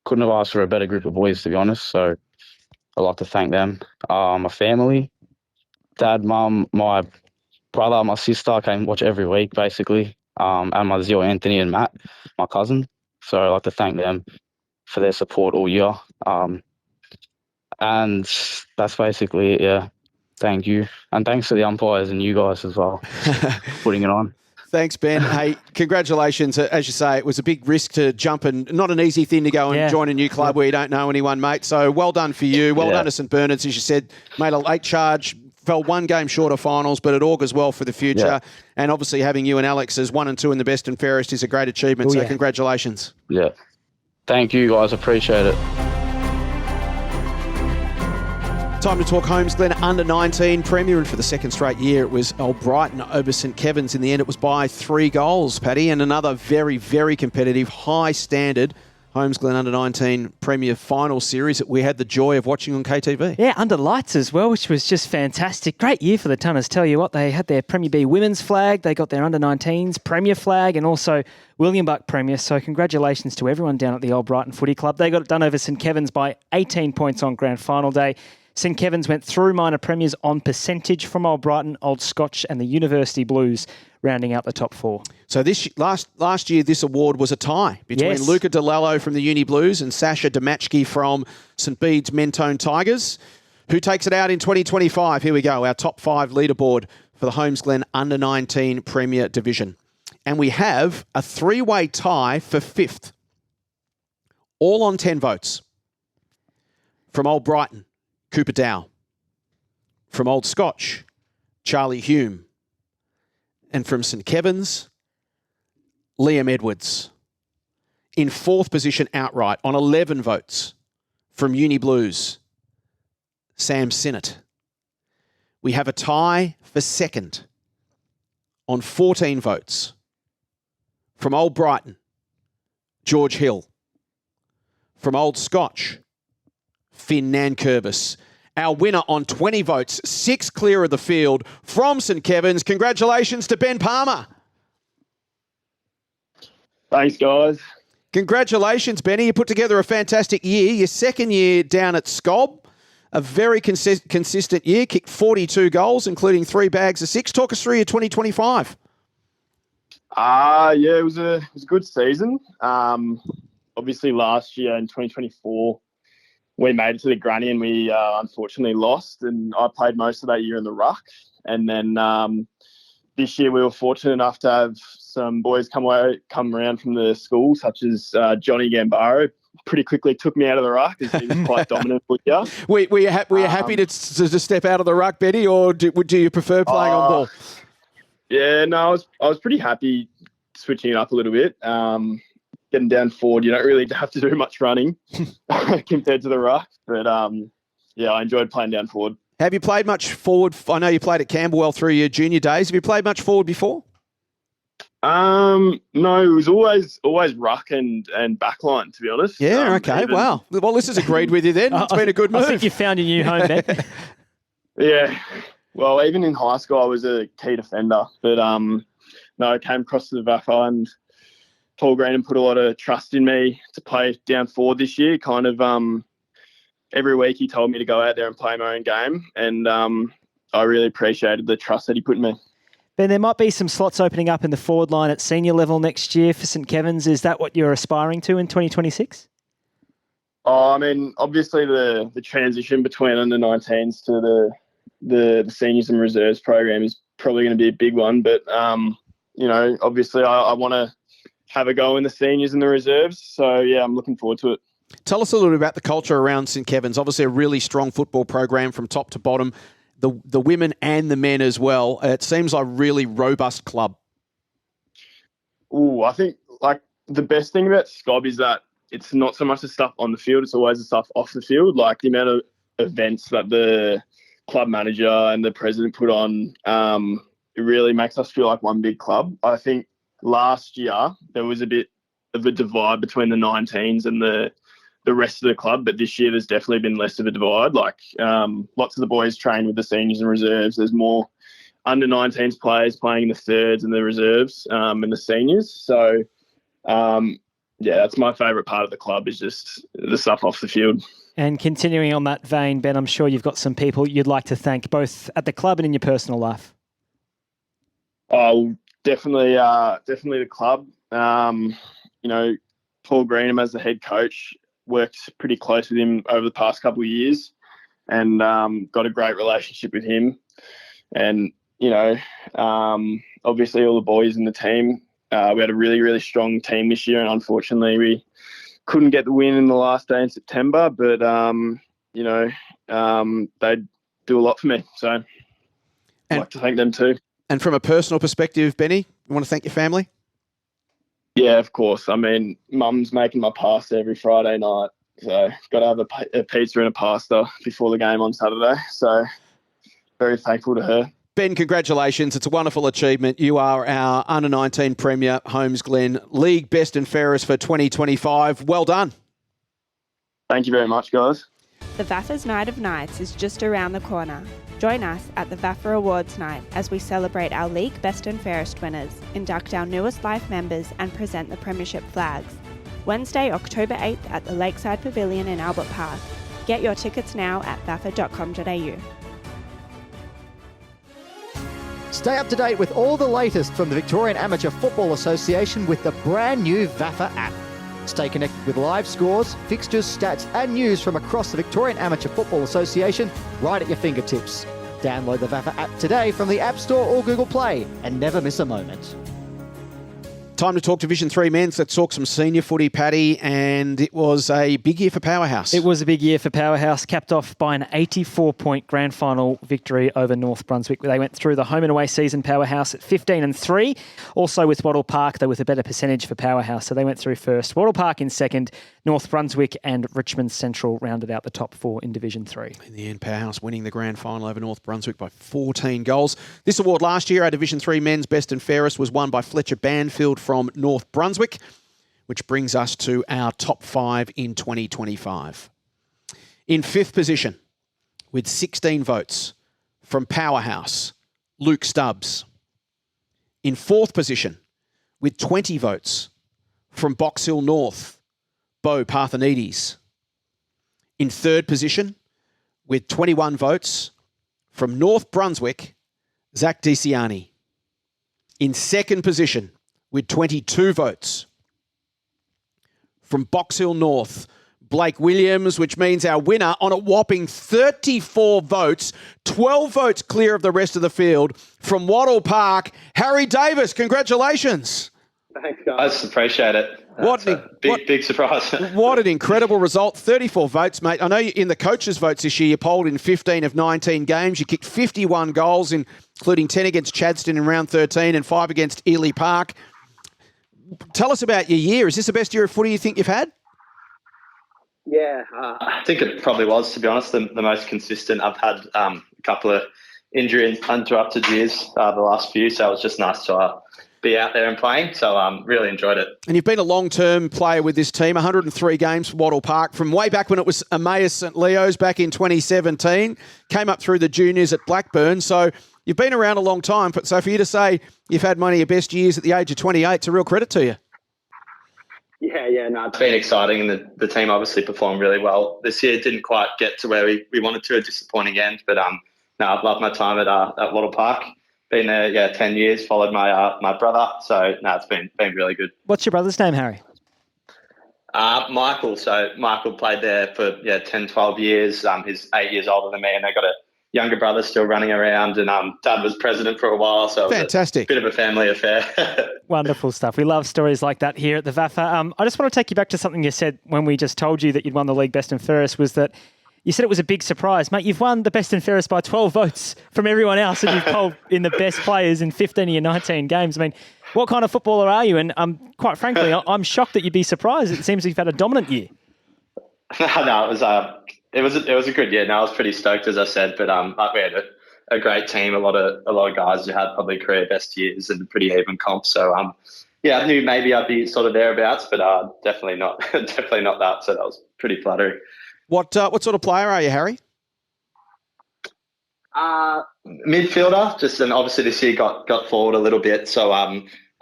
Couldn't have asked for a better group of boys, to be honest. So I'd like to thank them. My family, dad, mum, my brother, my sister came watch every week, basically. And my Zio Anthony and Matt, my cousin. So I'd like to thank them for their support all year. And that's basically it, yeah. Thank you. And thanks to the umpires and you guys as well putting it on. Thanks, Ben. Hey, congratulations. As you say, it was a big risk to jump and not an easy thing to go and join a new club where you don't know anyone, mate. So well done for you. Well done to St Bernard's, as you said. Made a late charge, fell 1 game short of finals, but it augurs well for the future. Yeah. And obviously having you and Alex as 1 and 2 in the best and fairest is a great achievement. So congratulations. Yeah. Thank you, guys. Appreciate it. Time to talk Holmesglen under-19 Premier, and for the second straight year it was Old Brighton over St Kevin's. In the end it was by 3 goals, Paddy, and another very, very competitive, high-standard Holmesglen Under-19 Premier Final Series that we had the joy of watching on KTV. Yeah, under lights as well, which was just fantastic. Great year for the Tunners. Tell you what, they had their Premier B women's flag, they got their Under-19s Premier flag, and also William Buck Premier. So congratulations to everyone down at the Old Brighton Footy Club. They got it done over St Kevin's by 18 points on Grand Final day. St Kevin's went through minor premiers on percentage from Old Brighton, Old Scotch and the University Blues, rounding out the top 4. So this last year, this award was a tie between Luca DeLallo from the Uni Blues and Sasha Damachki from St Bede's Mentone Tigers. Who takes it out in 2025? Here we go, our top 5 leaderboard for the Holmesglen Under-19 Premier Division. And we have a 3-way tie for 5th, all on 10 votes. From Old Brighton, Cooper Dow. From Old Scotch, Charlie Hume. And from St Kevin's, Liam Edwards. In 4th position outright on 11 votes from Uni Blues, Sam Sinnott. We have a tie for 2nd on 14 votes from Old Brighton, George Hill. From Old Scotch, Finn Nankervis. Our winner on 20 votes, 6 clear of the field from St Kevin's. Congratulations to Ben Palmer. Thanks, guys. Congratulations, Benny. You put together a fantastic year. Your 2nd year down at Scob, a very consistent year. Kicked 42 goals, including 3 bags of 6. Talk us through your 2025. Yeah, it was a good season. Obviously, last year in 2024, we made it to the granny and we unfortunately lost. And I played most of that year in the ruck. And then this year we were fortunate enough to have some boys come around from the school, such as Johnny Gambaro. Pretty quickly took me out of the ruck as he was quite dominant for you. Were you happy to step out of the ruck, Betty, or do you prefer playing on ball? Yeah, no, I was pretty happy switching it up a little bit. Getting down forward, you don't really have to do much running compared to the ruck. But, yeah, I enjoyed playing down forward. Have you played much forward? I know you played at Camberwell through your junior days. Have you played much forward before? No, it was always ruck and backline, to be honest. Yeah, okay, wow. Well, this has agreed with you then. It's been a good move. I think you found your new home, Ben. Yeah. Well, even in high school, I was a key defender. But, no, I came across to the VAFA and Paul Greenham put a lot of trust in me to play down forward this year. Kind of every week he told me to go out there and play my own game. And I really appreciated the trust that he put in me. Ben, there might be some slots opening up in the forward line at senior level next year for St Kevin's. Is that what you're aspiring to in 2026? Oh, I mean, obviously the transition between under-19s to the seniors and reserves program is probably going to be a big one. But, you know, obviously I want to have a go in the seniors and the reserves. So, yeah, I'm looking forward to it. Tell us a little bit about the culture around St Kevin's. Obviously a really strong football program from top to bottom. The women and the men as well. It seems like a really robust club. I think like the best thing about Scob is that it's not so much the stuff on the field, it's always the stuff off the field. Like the amount of events that the club manager and the president put on, it really makes us feel like one big club. I think last year there was a bit of a divide between the 19s and the rest of the club, but this year there's definitely been less of a divide. Like lots of the boys train with the seniors and reserves. There's more under-19s players playing in the thirds and the reserves and the seniors. So, yeah, that's my favourite part of the club is just the stuff off the field. And continuing on that vein, Ben, I'm sure you've got some people you'd like to thank both at the club and in your personal life. Oh, definitely the club. You know, Paul Greenham as the head coach, worked pretty close with him over the past couple of years and got a great relationship with him. And, you know, obviously all the boys in the team, we had a really, really strong team this year and unfortunately we couldn't get the win in the last day in September, but, you know, they do a lot for me. So I'd like to thank them too. And from a personal perspective, Benny, you want to thank your family? Yeah, of course. I mean, Mum's making my pasta every Friday night, so got to have a pizza and a pasta before the game on Saturday. So very thankful to her. Ben, congratulations. It's a wonderful achievement. You are our Under-19 Premier, Holmesglen League Best and Fairest for 2025. Well done. Thank you very much, guys. The VAFA's Night of Nights is just around the corner. Join us at the VAFA Awards Night as we celebrate our League Best and Fairest winners, induct our newest life members and present the Premiership flags. Wednesday, October 8th at the Lakeside Pavilion in Albert Park. Get your tickets now at vafa.com.au. Stay up to date with all the latest from the Victorian Amateur Football Association with the brand new VAFA app. Stay connected with live scores, fixtures, stats and news from across the Victorian Amateur Football Association right at your fingertips. Download the VAFA app today from the App Store or Google Play and never miss a moment. Time to talk Division 3 men's. Let's talk some senior footy, Paddy, and it was a big year for Powerhouse. It was a big year for Powerhouse, capped off by an 84-point grand final victory over North Brunswick. They went through the home and away season, Powerhouse, at 15-3. Also with Wattle Park, though, with a better percentage for Powerhouse, so they went through first. Wattle Park in second, North Brunswick and Richmond Central rounded out the top four in Division 3. In the end, Powerhouse winning the grand final over North Brunswick by 14 goals. This award last year, our Division 3 men's Best and Fairest, was won by Fletcher Banfield from North Brunswick, which brings us to our top 5 in 2025. In 5th position, with 16 votes, from Powerhouse, Luke Stubbs. In 4th position, with 20 votes, from Box Hill North, Bo Parthenides. In 3rd position, with 21 votes, from North Brunswick, Zach DiCiani. In 2nd position, with 22 votes, from Box Hill North, Blake Williams, which means our winner on a whopping 34 votes, 12 votes clear of the rest of the field, from Wattle Park, Harry Davis. Congratulations. Thanks, guys. Appreciate it. Big surprise. What an incredible result. 34 votes, mate. I know in the coaches' votes this year, you polled in 15 of 19 games. You kicked 51 goals, including 10 against Chadstone in round 13 and 5 against Ely Park. Tell us about your year. Is this the best year of footy you think you've had? Yeah, I think it probably was, to be honest, the most consistent. I've had a couple of injury interrupted years the last few, so it was just nice to be out there and playing. So really enjoyed it. And you've been a long-term player with this team, 103 games for Wattle Park, from way back when it was Emmaus St Leo's back in 2017, came up through the juniors at Blackburn. So you've been around a long time. So for you to say you've had one of your best years at the age of 28, it's a real credit to you. Yeah, no, it's been exciting, and the team obviously performed really well this year. Didn't quite get to where we wanted to, a disappointing end, but no, I've loved my time at Wattle Park. Been there, 10 years, followed my brother, so no, it's been really good. What's your brother's name, Harry? Michael. So Michael played there for 10, 12 years. He's 8 years older than me, and I got a younger brother still running around, and Dad was president for a while, so fantastic. It was a bit of a family affair. Wonderful stuff. We love stories like that here at the VAFA. I just want to take you back to something you said when we just told you that you'd won the league Best and Fairest, was that you said it was a big surprise. Mate, you've won the Best and Fairest by 12 votes from everyone else, and you've polled in the best players in 15 of your 19 games. I mean, what kind of footballer are you? And quite frankly, I'm shocked that you'd be surprised. It seems you've had a dominant year. No, it was a good year. No, I was pretty stoked, as I said, but we had a great team. A lot of guys who had probably career best years and pretty even comp. So I knew maybe I'd be sort of thereabouts, but definitely not that. So that was pretty flattering. What sort of player are you, Harry? Midfielder, and obviously this year got forward a little bit. So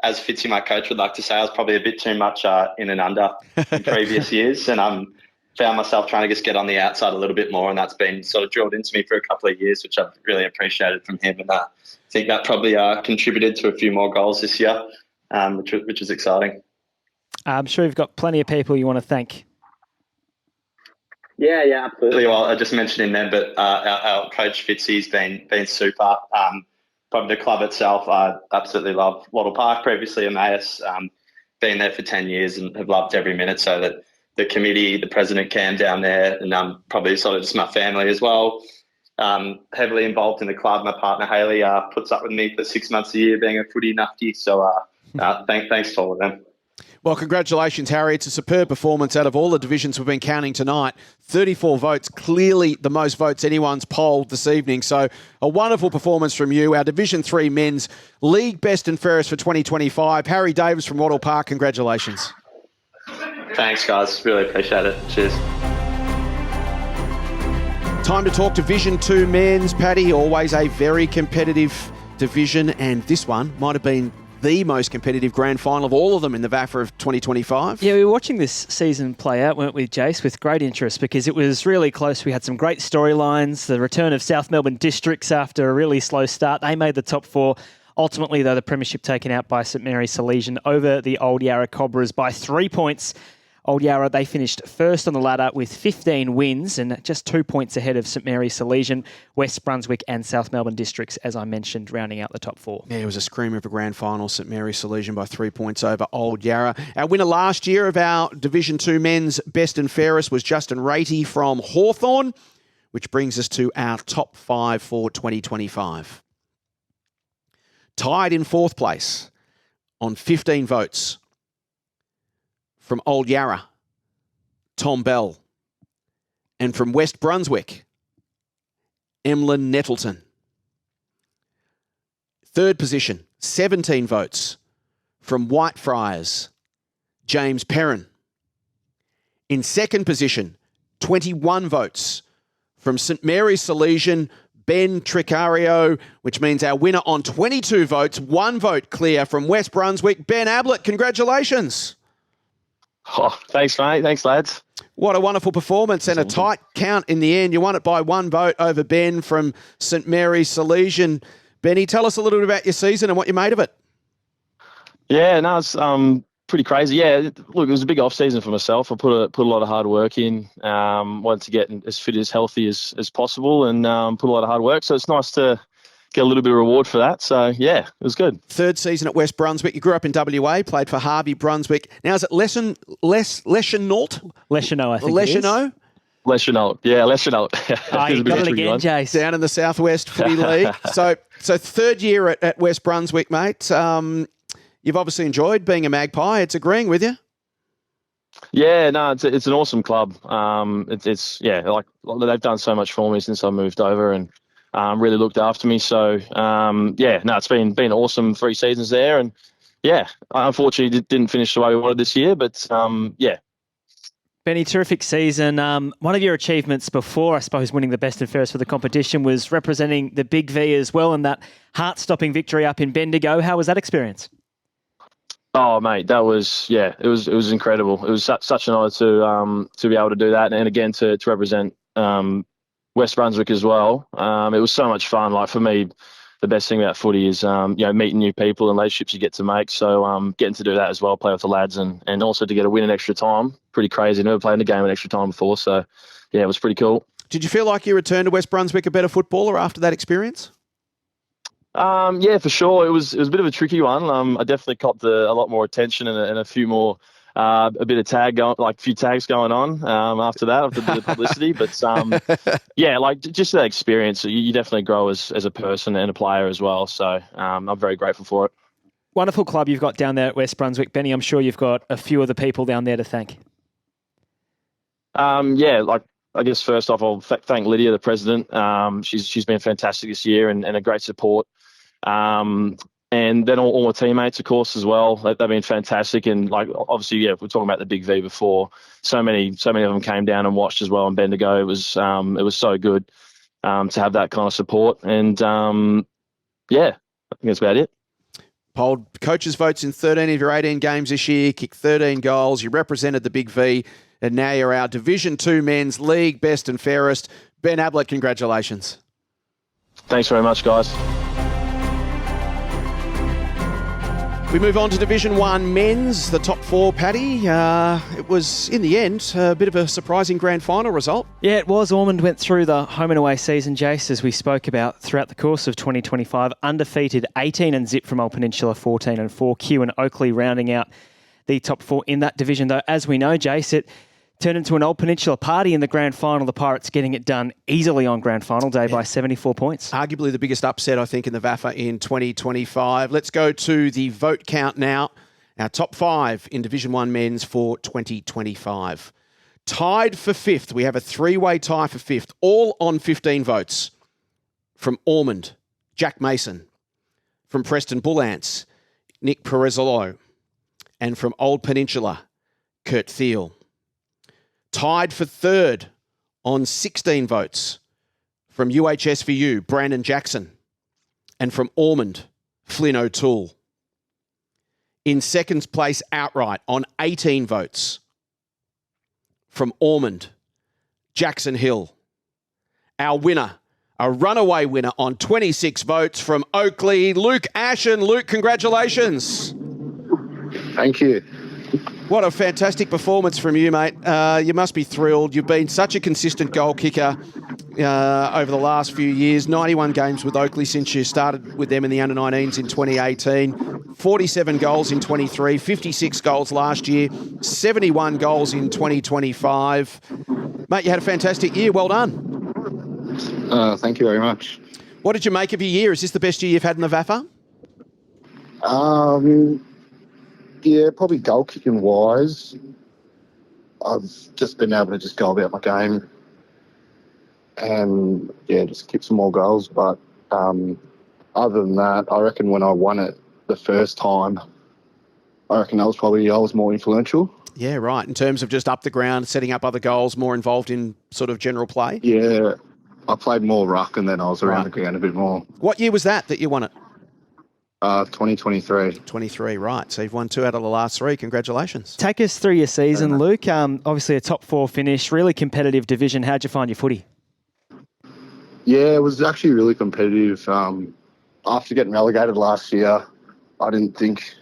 as Fitzy, my coach, would like to say, I was probably a bit too much in and under in previous years, and found myself trying to just get on the outside a little bit more, and that's been sort of drilled into me for a couple of years, which I've really appreciated from him, and I think that probably contributed to a few more goals this year, which is exciting. I'm sure you've got plenty of people you want to thank. Yeah, absolutely. Well, I just mentioned him then, but our coach Fitzy's been super. Probably the club itself, I absolutely love Wattle Park. Previously Emmaus, been there for 10 years and have loved every minute. So that the committee, the president Cam down there, and probably sort of just my family as well. Heavily involved in the club. My partner Hayley puts up with me for 6 months a year being a footy nufty. So thanks to all of them. Well, congratulations, Harry. It's a superb performance out of all the divisions we've been counting tonight. 34 votes, clearly the most votes anyone's polled this evening. So a wonderful performance from you. Our Division 3 men's league best and fairest for 2025. Harry Davis from Wattle Park, congratulations. Thanks, guys. Really appreciate it. Cheers. Time to talk Division 2 men's. Paddy, always a very competitive division, and this one might have been the most competitive grand final of all of them in the VAFA of 2025. Yeah, we were watching this season play out, weren't we, Jace, with great interest because it was really close. We had some great storylines. The return of South Melbourne Districts after a really slow start. They made the top 4. Ultimately, though, the premiership taken out by St Mary's Salesian over the Old Yarra Cobras by 3 points. Old Yarra, they finished first on the ladder with 15 wins and just 2 points ahead of St Mary's Salesian, West Brunswick and South Melbourne Districts, as I mentioned, rounding out the top 4. Yeah, it was a screamer of a grand final. St Mary's Salesian by 3 points over Old Yarra. Our winner last year of our Division 2 men's best and fairest was Justin Ratey from Hawthorn, which brings us to our top 5 for 2025. Tied in 4th place on 15 votes. From Old Yarra, Tom Bell. And from West Brunswick, Emlyn Nettleton. 3rd position, 17 votes. From Whitefriars, James Perrin. In 2nd position, 21 votes. From St Mary's Salesian, Ben Tricario, which means our winner on 22 votes, 1 vote clear from West Brunswick, Ben Ablett. Congratulations. Oh, thanks, mate. Thanks, lads. What a wonderful performance and a tight count in the end. You won it by 1 vote over Ben from St Mary's Salesian. Benny, tell us a little bit about your season and what you made of it. Yeah, no, it's pretty crazy. Yeah, look, it was a big off-season for myself. I put a lot of hard work in, wanted to get as fit, as healthy as possible and put a lot of hard work. So it's nice to get a little bit of reward for that. So, yeah, it was good. 3rd season at West Brunswick. You grew up in WA, played for Harvey Brunswick. Now, is it Leschenault? Leschenault, I think Leschenault? Leschenault. Yeah, Leschenault. Oh, you got it again, Jace. Down in the Southwest Footy League. So 3rd year at West Brunswick, mate. You've obviously enjoyed being a Magpie. It's agreeing with you. Yeah, no, it's an awesome club. It's like they've done so much for me since I moved over and really looked after me. So, it's been awesome 3 seasons there. And, yeah, I unfortunately didn't finish the way we wanted this year. But, yeah. Benny, terrific season. One of your achievements before, I suppose, winning the best and fairest for the competition was representing the Big V as well and that heart-stopping victory up in Bendigo. How was that experience? Oh, mate, that was, it was incredible. It was such an honour to be able to do that. And again, to represent West Brunswick as well. It was so much fun. Like for me, the best thing about footy is, meeting new people and relationships you get to make. So getting to do that as well, play with the lads and also to get a win in extra time. Pretty crazy. Never played in a game in extra time before. So, yeah, it was pretty cool. Did you feel like you returned to West Brunswick a better footballer after that experience? Yeah, for sure. It was a bit of a tricky one. I definitely copped a lot more attention and a few more, a bit of a few tags going on after that, after the publicity. But just that experience, you definitely grow as a person and a player as well. So I'm very grateful for it. Wonderful club you've got down there at West Brunswick. Benny, I'm sure you've got a few other people down there to thank. I guess first off, I'll thank Lydia, the president. She's been fantastic this year and a great support. And then all my teammates, of course, as well. They've been fantastic. And obviously, we're talking about the Big V before. So many of them came down and watched as well in Bendigo. It was so good to have that kind of support. And I think that's about it. Polled coaches' votes in 13 of your 18 games this year, kicked 13 goals. You represented the Big V, and now you're our Division 2 men's league best and fairest. Ben Ablett, congratulations. Thanks very much, guys. We move on to Division 1 men's, the top 4, Paddy. It was, in the end, a bit of a surprising grand final result. Yeah, it was. Ormond went through the home and away season, Jace, as we spoke about throughout the course of 2025. Undefeated 18 and zip from Old Peninsula, 14 and 4. Kew and Oakley rounding out the top 4 in that division. Though, as we know, Jace, it turned into an Old Peninsula party in the grand final. The Pirates getting it done easily on grand final day by 74 points. Arguably the biggest upset, I think, in the VAFA in 2025. Let's go to the vote count now. Our top 5 in Division 1 men's for 2025. Tied for 5th. We have a 3-way tie for 5th, all on 15 votes. From Ormond, Jack Mason. From Preston Bullants, Nick Perezzolo. And from Old Peninsula, Kurt Thiel. Tied for 3rd on 16 votes. From UHSVU, Brandon Jackson. And from Ormond, Flynn O'Toole. In 2nd place outright on 18 votes. From Ormond, Jackson Hill. Our winner, a runaway winner on 26 votes from Oakley, Luke Ashen. Luke, congratulations. Thank you. What a fantastic performance from you, mate. You must be thrilled. You've been such a consistent goal kicker over the last few years. 91 games with Oakley since you started with them in the under-19s in 2018. 47 goals in 23, 56 goals last year, 71 goals in 2025. Mate, you had a fantastic year. Well done. Thank you very much. What did you make of your year? Is this the best year you've had in the VAFA? Yeah, probably goal kicking wise. I've just been able to just go about my game and, just kick some more goals. But other than that, I reckon when I won it the first time, I reckon I was more influential. Yeah, right. In terms of just up the ground, setting up other goals, more involved in sort of general play? Yeah, I played more ruck and then I was around the ground a bit more. What year was that you won it? 2023. 23, right. So you've won 2 out of the last 3. Congratulations. Take us through your season, Luke. Obviously a top 4 finish, really competitive division. How'd you find your footy? Yeah, it was actually really competitive. After getting relegated last year, I didn't think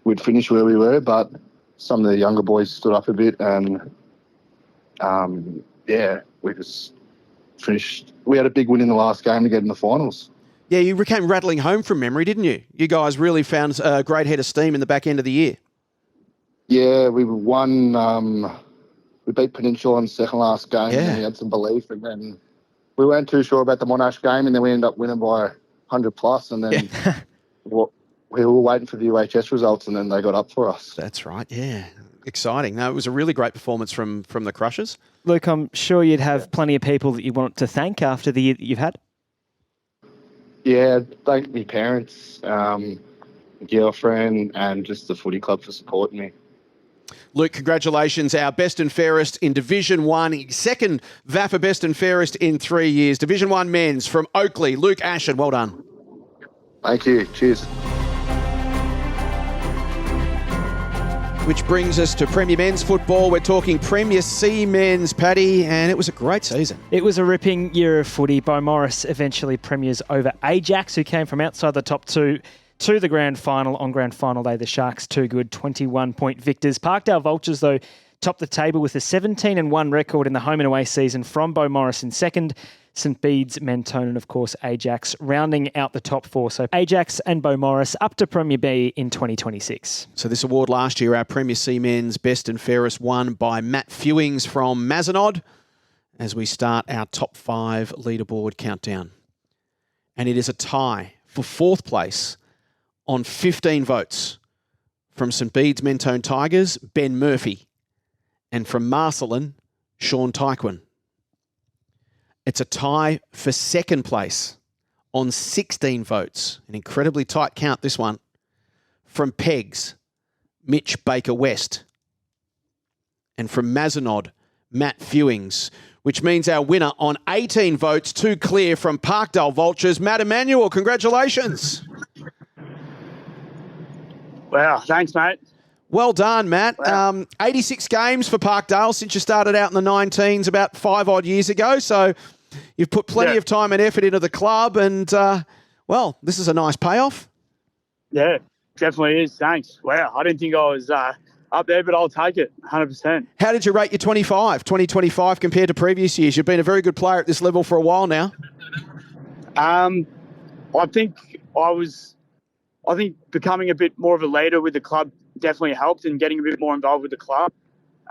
we'd finish where we were, but some of the younger boys stood up a bit and, we just finished. We had a big win in the last game to get in the finals. Yeah, you came rattling home from memory, didn't you? You guys really found a great head of steam in the back end of the year. Yeah, we won. We beat Peninsula in the second last game. Yeah. And we had some belief, and then we weren't too sure about the Monash game, and then we ended up winning by 100 plus, and then we were waiting for the UHS results, and then they got up for us. That's right, yeah. Exciting. No, it was a really great performance from the Crushers. Luke, I'm sure you'd have plenty of people that you want to thank after the year that you've had. Yeah, thank my parents, girlfriend, and just the footy club for supporting me. Luke, congratulations. Our best and fairest in Division 1, second VAFA best and fairest in 3 years. Division 1 men's from Oakley, Luke Ashen. Well done. Thank you. Cheers. Which brings us to Premier Men's Football. We're talking Premier C Men's, Paddy, and it was a great season. It was a ripping year of footy. Beaumaris eventually premiers over Ajax, who came from outside the top 2 to the grand final. On grand final day, the Sharks, too good, 21-point victors. Parkdale Vultures, though, topped the table with a 17-1 record in the home and away season from Beaumaris in second. St Bede's, Mentone, and of course Ajax rounding out the top 4. So Ajax and Beaumaris up to Premier B in 2026. So this award last year, our Premier C Men's Best and Fairest, won by Matt Fewings from Mazenod as we start our top 5 leaderboard countdown. And it is a tie for 4th place on 15 votes from St Bede's Mentone Tigers, Ben Murphy, and from Marcelin, Sean Tyquin. It's a tie for 2nd place on 16 votes. An incredibly tight count, this one. From Pegs, Mitch Baker-West. And from Mazenod, Matt Fewings. Which means our winner on 18 votes, 2 clear from Parkdale Vultures, Matt Emanuel. Congratulations. Wow, thanks, mate. Well done, Matt. Wow. 86 games for Parkdale since you started out in the 19s about 5 odd years ago. So you've put plenty of time and effort into the club and, this is a nice payoff. Yeah, definitely is. Thanks. Wow, I didn't think I was up there, but I'll take it, 100%. How did you rate your 2025 compared to previous years? You've been a very good player at this level for a while now. I think becoming a bit more of a leader with the club definitely helped and getting a bit more involved with the club.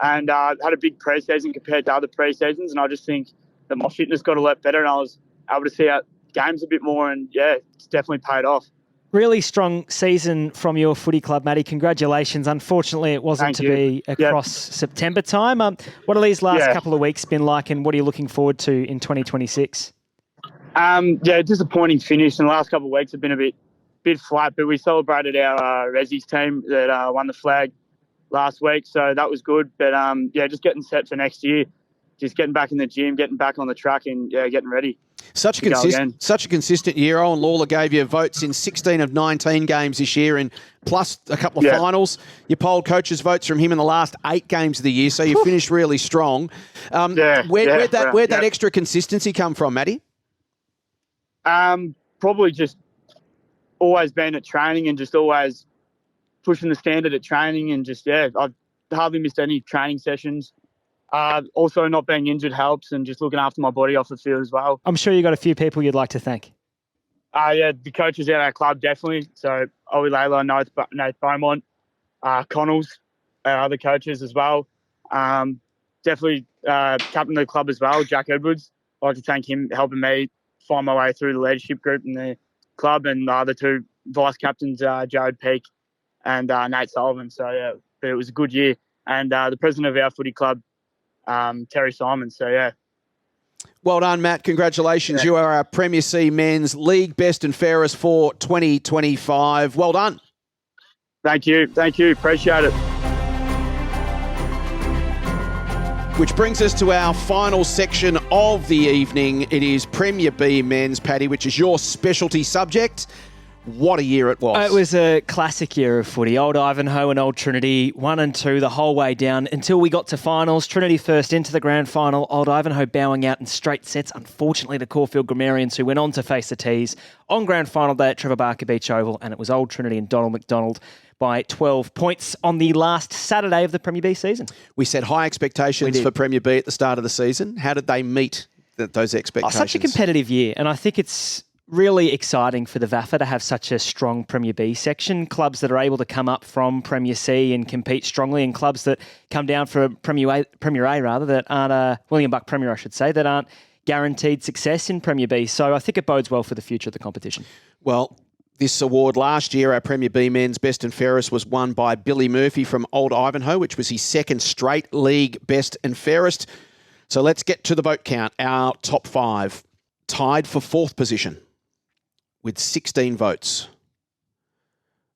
And had a big pre-season compared to other pre-seasons, and I just think that my fitness got a lot better and I was able to see out games a bit more, and, yeah, it's definitely paid off. Really strong season from your footy club, Matty. Congratulations. Unfortunately, it wasn't be across September time. What have these last couple of weeks been like, and what are you looking forward to in 2026? Disappointing finish. And the last couple of weeks have been a bit flat, but we celebrated our Resi's team that won the flag last week, so that was good. But just getting set for next year, just getting back in the gym, getting back on the track, and getting ready. Such a consistent year. Owen Lawler gave you votes in 16 of 19 games this year, and plus a couple of finals. You polled coaches' votes from him in the last 8 games of the year, so you finished really strong. Where'd that extra consistency come from, Matty? Probably just always been at training and just always pushing the standard at training, and just I've hardly missed any training sessions. Also, not being injured helps, and just looking after my body off the field as well. I'm sure you got a few people you'd like to thank. The coaches at our club, definitely. So, Ollie Layla, Nate Beaumont, Connells, our other coaches as well. Definitely captain of the club as well, Jack Edwards. I'd like to thank him helping me find my way through the leadership group in the club, and the other 2 vice captains, Jared Peake and Nate Sullivan. So, but it was a good year. And the president of our footy club, Terry Simon. So, Well done, Matt. Congratulations. You are our Premier C Men's League Best and Fairest for 2025. Well done. Thank you. Appreciate it. Which brings us to our final section of the evening. It is Premier B Men's, Paddy, which is your specialty subject. What a year it was. It was a classic year of footy. Old Ivanhoe and Old Trinity, 1 and 2 the whole way down until we got to finals. Trinity first into the grand final. Old Ivanhoe bowing out in straight sets, unfortunately, to Caulfield Grammarians, who went on to face the Tees on grand final day at Trevor Barker Beach Oval, and it was Old Trinity and Donald McDonald by 12 points on the last Saturday of the Premier B season. We set high expectations for Premier B at the start of the season. How did they meet those expectations? Such a competitive year, and I think it's really exciting for the VAFA to have such a strong Premier B section. Clubs that are able to come up from Premier C and compete strongly, and clubs that come down for Premier A that aren't William Buck Premier, I should say, that aren't guaranteed success in Premier B. So I think it bodes well for the future of the competition. Well, this award last year, our Premier B Men's Best and Fairest, was won by Billy Murphy from Old Ivanhoe, which was his second straight league Best and Fairest. So let's get to the vote count. Our top 5 tied for 4th position with 16 votes.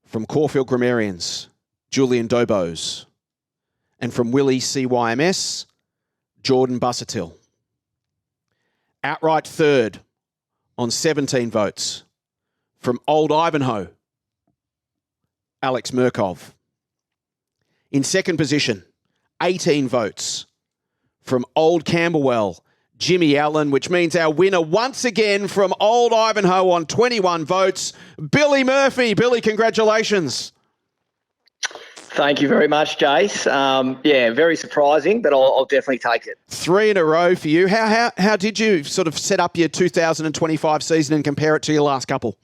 From Caulfield Grammarians, Julian Dobos. And from Willie CYMS, Jordan Busuttil. Outright 3rd on 17 votes. From Old Ivanhoe, Alex Murkov. In 2nd position, 18 votes. From Old Camberwell, Jimmy Allen, which means our winner once again from Old Ivanhoe on 21 votes, Billy Murphy. Billy, congratulations. Thank you very much, Jace. Very surprising, but I'll definitely take it. 3 in a row for you. How did you sort of set up your 2025 season and compare it to your last couple?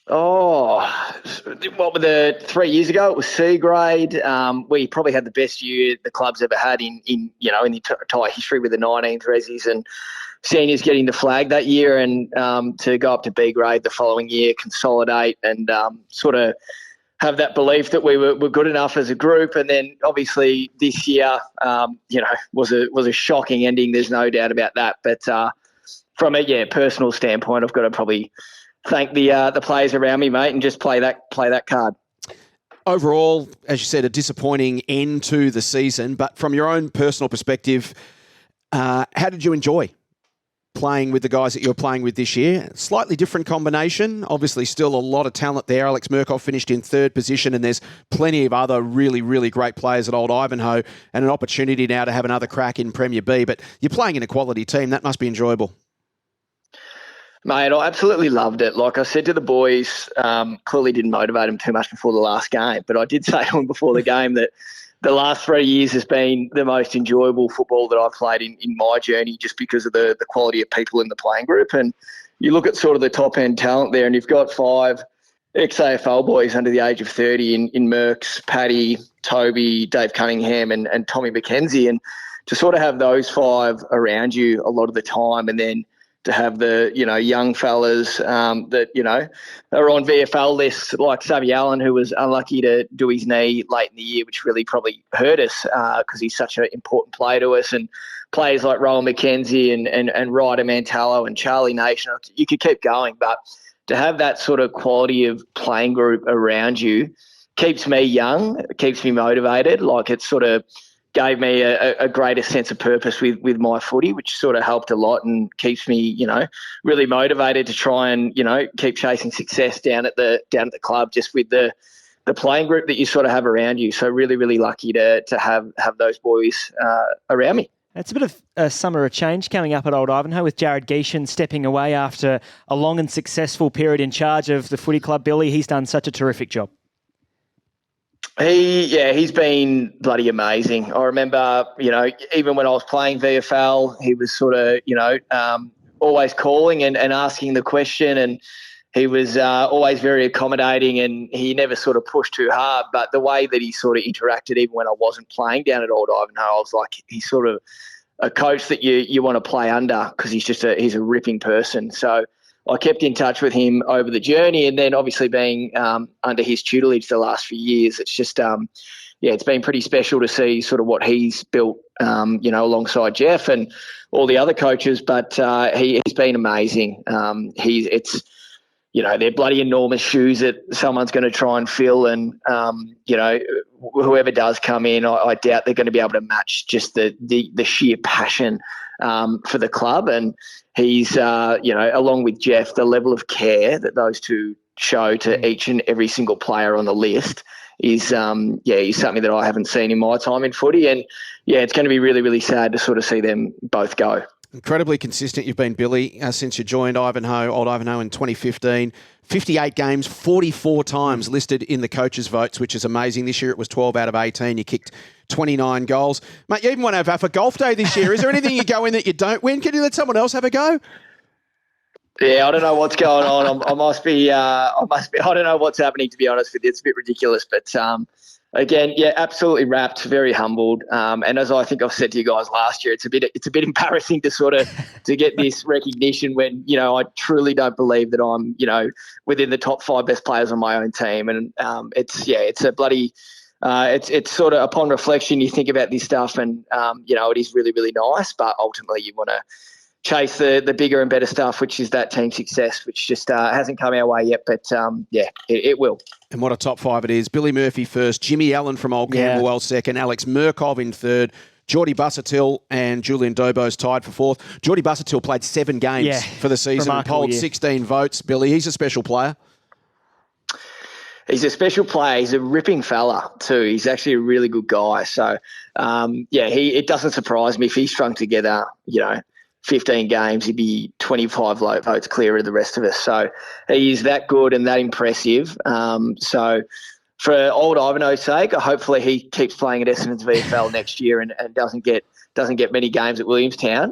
With the 3 years ago, it was C grade. We probably had the best year the club's ever had in the entire history, with the 19s, Resies and seniors getting the flag that year, and to go up to B grade the following year, consolidate, and sort of have that belief that we were good enough as a group. And then obviously this year, was a shocking ending. There's no doubt about that. But from a personal standpoint, I've got to probably thank the players around me, mate, and just play that card. Overall, as you said, a disappointing end to the season. But from your own personal perspective, how did you enjoy playing with the guys that you were playing with this year? Slightly different combination. Obviously, still a lot of talent there. Alex Murkov finished in 3rd position, and there's plenty of other really, really great players at Old Ivanhoe, and an opportunity now to have another crack in Premier B. But you're playing in a quality team. That must be enjoyable. Mate, I absolutely loved it. Like I said to the boys, clearly didn't motivate them too much before the last game, but I did say to them before the game that the last 3 years has been the most enjoyable football that I've played in my journey, just because of the quality of people in the playing group. And you look at sort of the top-end talent there, and you've got 5 ex-AFL boys under the age of 30 in Merckx, Paddy, Toby, Dave Cunningham and Tommy McKenzie. And to sort of have those 5 around you a lot of the time, and then to have the, young fellas that, are on VFL lists like Savvy Allen, who was unlucky to do his knee late in the year, which really probably hurt us because he's such an important player to us. And players like Rowan McKenzie and Ryder Mantello and Charlie Nation, you could keep going. But to have that sort of quality of playing group around you keeps me young, it keeps me motivated. Like, it sort of gave me a greater sense of purpose with my footy, which sort of helped a lot and keeps me, really motivated to try and, keep chasing success down at the club, just with the playing group that you sort of have around you. So really, really lucky to have those boys around me. It's a bit of a summer of change coming up at Old Ivanhoe, with Jared Geeshan stepping away after a long and successful period in charge of the footy club. Billy, he's done such a terrific job. He's been bloody amazing. I remember, even when I was playing VFL, he was sort of, always calling and asking the question, and he was always very accommodating, and he never sort of pushed too hard. But the way that he sort of interacted, even when I wasn't playing down at Old Ivanhoe, I was like, he's sort of a coach that you want to play under, because he's a ripping person. So I kept in touch with him over the journey, and then obviously being under his tutelage the last few years, it's just, it's been pretty special to see sort of what he's built, alongside Jeff and all the other coaches. But he's been amazing. They're bloody enormous shoes that someone's going to try and fill, and whoever does come in, I doubt they're going to be able to match just the sheer passion for the club. And he's, along with Jeff, the level of care that those two show to each and every single player on the list is, is something that I haven't seen in my time in footy. And, it's going to be really, really sad to sort of see them both go. Incredibly consistent you've been, Billy, since you joined Old Ivanhoe in 2015. 58 games, 44 times listed in the coaches' votes, which is amazing. This year it was 12 out of 18. You kicked 29 goals. Mate, you even won our VAFA Golf Day this year. Is there anything you go in that you don't win? Can you let someone else have a go? Yeah, I don't know what's going on. I must be. I don't know what's happening, to be honest with you. It's a bit ridiculous, but again, absolutely wrapped, very humbled. And as I think I've said to you guys last year, it's a bit embarrassing to sort of to get this recognition when I truly don't believe that I'm within the top 5 best players on my own team. And it's a bloody. It's sort of, upon reflection, you think about this stuff, and it is really, really nice. But ultimately, you want to chase the bigger and better stuff, which is that team success, which just hasn't come our way yet. But it will. And what a top 5 it is. Billy Murphy first, Jimmy Allen from Old Camberwell second, Alex Murkov in third, Geordie Busuttil and Julian Dobos tied for 4th. Geordie Busuttil played 7 games for the season and polled 16 votes. Billy, he's a special player. He's a special player. He's a ripping fella too. He's actually a really good guy. So, it doesn't surprise me if he strung together, 15 games, he'd be 25 votes clear of the rest of us. So he's that good and that impressive. So for Old Ivanhoe's sake, hopefully he keeps playing at Essendon's VFL next year and doesn't get many games at Williamstown.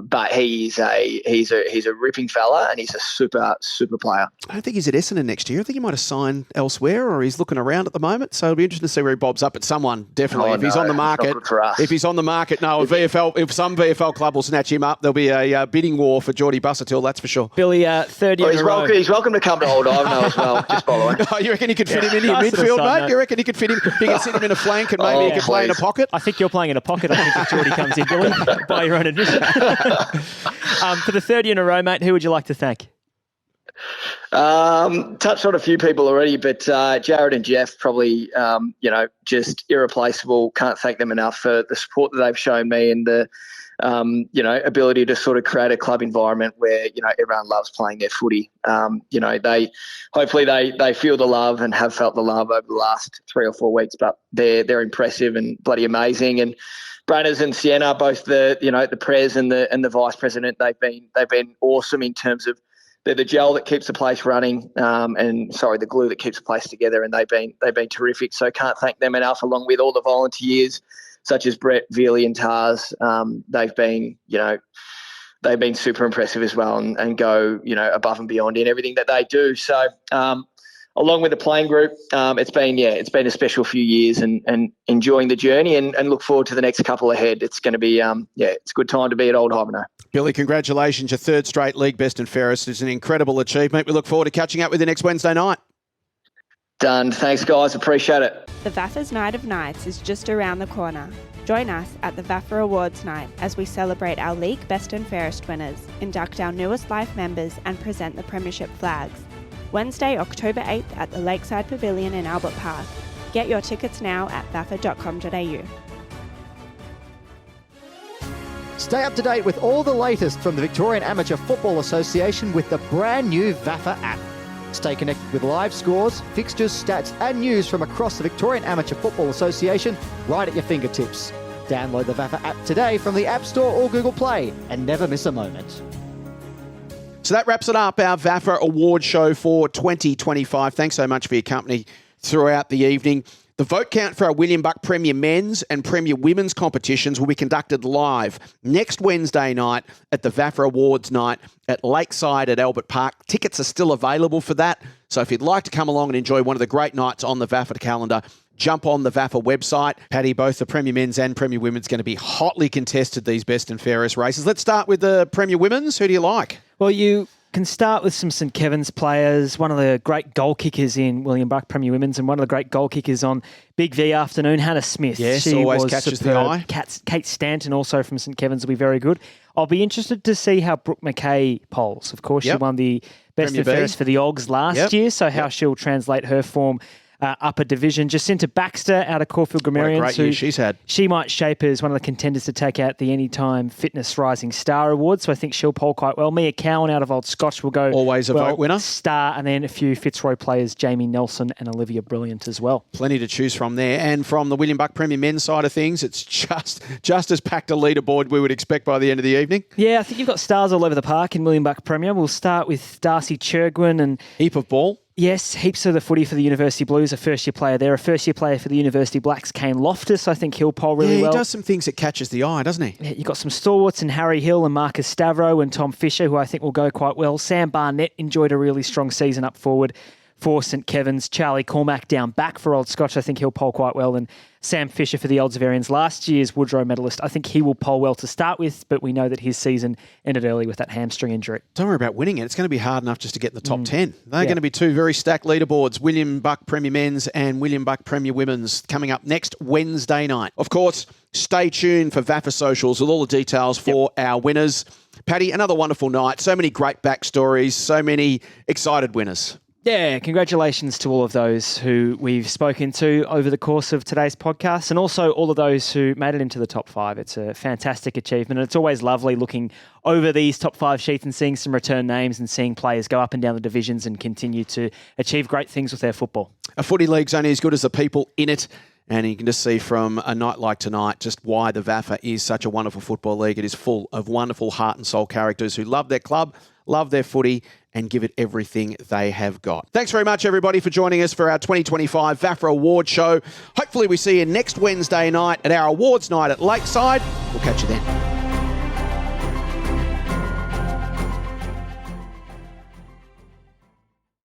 But he's a ripping fella, and he's a super player. I don't think he's at Essendon next year. I think he might have signed elsewhere, or he's looking around at the moment. So it'll be interesting to see where he bobs up. But someone definitely, if he's on the market, if some VFL club will snatch him up. There'll be a bidding war for Geordie Busuttil, that's for sure. Billy, third year in a row. He's welcome to come to Old Ivanhoe as well. Just by the way. Oh, you reckon you could fit him in your midfield, mate? You reckon you could fit him? You can sit him in a flank, and maybe he could play in a pocket. I think you're playing in a pocket. I think if Geordie comes in, Billy, by your own admission. For the third year in a row, mate, who would you like to thank? Touched on a few people already, but Jared and Jeff probably, just irreplaceable. Can't thank them enough for the support that they've shown me and the, ability to sort of create a club environment where, everyone loves playing their footy. Hopefully they feel the love and have felt the love over the last 3 or 4 weeks, but they're impressive and bloody amazing. And Branners and Sienna, both the pres and the vice president, they've been awesome in terms of they're the gel that keeps the place running, the glue that keeps the place together, and they've been terrific. So can't thank them enough, along with all the volunteers such as Brett, Veely and Tars. They've been super impressive as well, and go above and beyond in everything that they do. So along with the playing group. It's been a special few years and enjoying the journey and look forward to the next couple ahead. It's going to be, it's a good time to be at Old Hyvenot. Billy, congratulations. Your third straight league best and fairest is an incredible achievement. We look forward to catching up with you next Wednesday night. Done. Thanks, guys. Appreciate it. The VAFA's Night of Nights is just around the corner. Join us at the VAFA Awards Night as we celebrate our league best and fairest winners, induct our newest life members and present the premiership flags. Wednesday, October 8th at the Lakeside Pavilion in Albert Park. Get your tickets now at vafa.com.au. Stay up to date with all the latest from the Victorian Amateur Football Association with the brand new VAFA app. Stay connected with live scores, fixtures, stats and news from across the Victorian Amateur Football Association right at your fingertips. Download the VAFA app today from the App Store or Google Play and never miss a moment. So that wraps it up, our VAFA award show for 2025. Thanks so much for your company throughout the evening. The vote count for our William Buck Premier Men's and Premier Women's competitions will be conducted live next Wednesday night at the VAFA Awards Night at Lakeside at Albert Park. Tickets are still available for that. So if you'd like to come along and enjoy one of the great nights on the VAFA calendar, jump on the VAFA website. Paddy, both the Premier Men's and Premier Women's going to be hotly contested, these best and fairest races. Let's start with the Premier Women's. Who do you like? Well, you can start with some St Kevin's players, one of the great goal kickers in William Buck Premier Women's and one of the great goal kickers on Big V afternoon, Hannah Smith. Yes, she always was catches superb. the eye. Kate Stanton also from St Kevin's will be very good. I'll be interested to see how Brooke McKay polls. Of course, she won the best Premier and fairest for the Ogs last year, so how she'll translate her form upper division. Jacinta Baxter out of Caulfield Grammarians. What a great year she's had. She might shape as one of the contenders to take out the Anytime Fitness Rising Star Award, so I think she'll poll quite well. Mia Cowan out of Old Scotch will go always a vote winner. Star, and then a few Fitzroy players, Jamie Nelson and Olivia Brilliant as well. Plenty to choose from there. And from the William Buck Premier Men's side of things, it's just as packed a leaderboard we would expect by the end of the evening. Yeah, I think you've got stars all over the park in William Buck Premier. We'll start with Darcy Churgwin and heap of ball. Yes, heaps of the footy for the University Blues, a first-year player there. A first-year player for the University Blacks, Kane Loftus. I think he'll poll really well. He does some things that catches the eye, doesn't he? Yeah, you've got some stalwarts in Harry Hill and Marcus Stavro and Tom Fisher, who I think will go quite well. Sam Barnett enjoyed a really strong season up forward for St Kevin's. Charlie Cormack down back for Old Scotch. I think he'll poll quite well. And Sam Fisher for the Oldsvarians, last year's Woodrow medalist. I think he will poll well to start with, but we know that his season ended early with that hamstring injury. Don't worry about winning it. It's going to be hard enough just to get in the top 10. They're going to be two very stacked leaderboards, William Buck Premier Men's and William Buck Premier Women's, coming up next Wednesday night. Of course, stay tuned for VAFA Socials with all the details for our winners. Paddy, another wonderful night. So many great backstories, so many excited winners. Yeah, congratulations to all of those who we've spoken to over the course of today's podcast and also all of those who made it into the top 5. It's a fantastic achievement and it's always lovely looking over these top 5 sheets and seeing some return names and seeing players go up and down the divisions and continue to achieve great things with their football. A footy league's only as good as the people in it. And you can just see from a night like tonight just why the VAFA is such a wonderful football league. It is full of wonderful heart and soul characters who love their club, love their footy, and give it everything they have got. Thanks very much, everybody, for joining us for our 2025 VAFA Award Show. Hopefully we see you next Wednesday night at our awards night at Lakeside. We'll catch you then.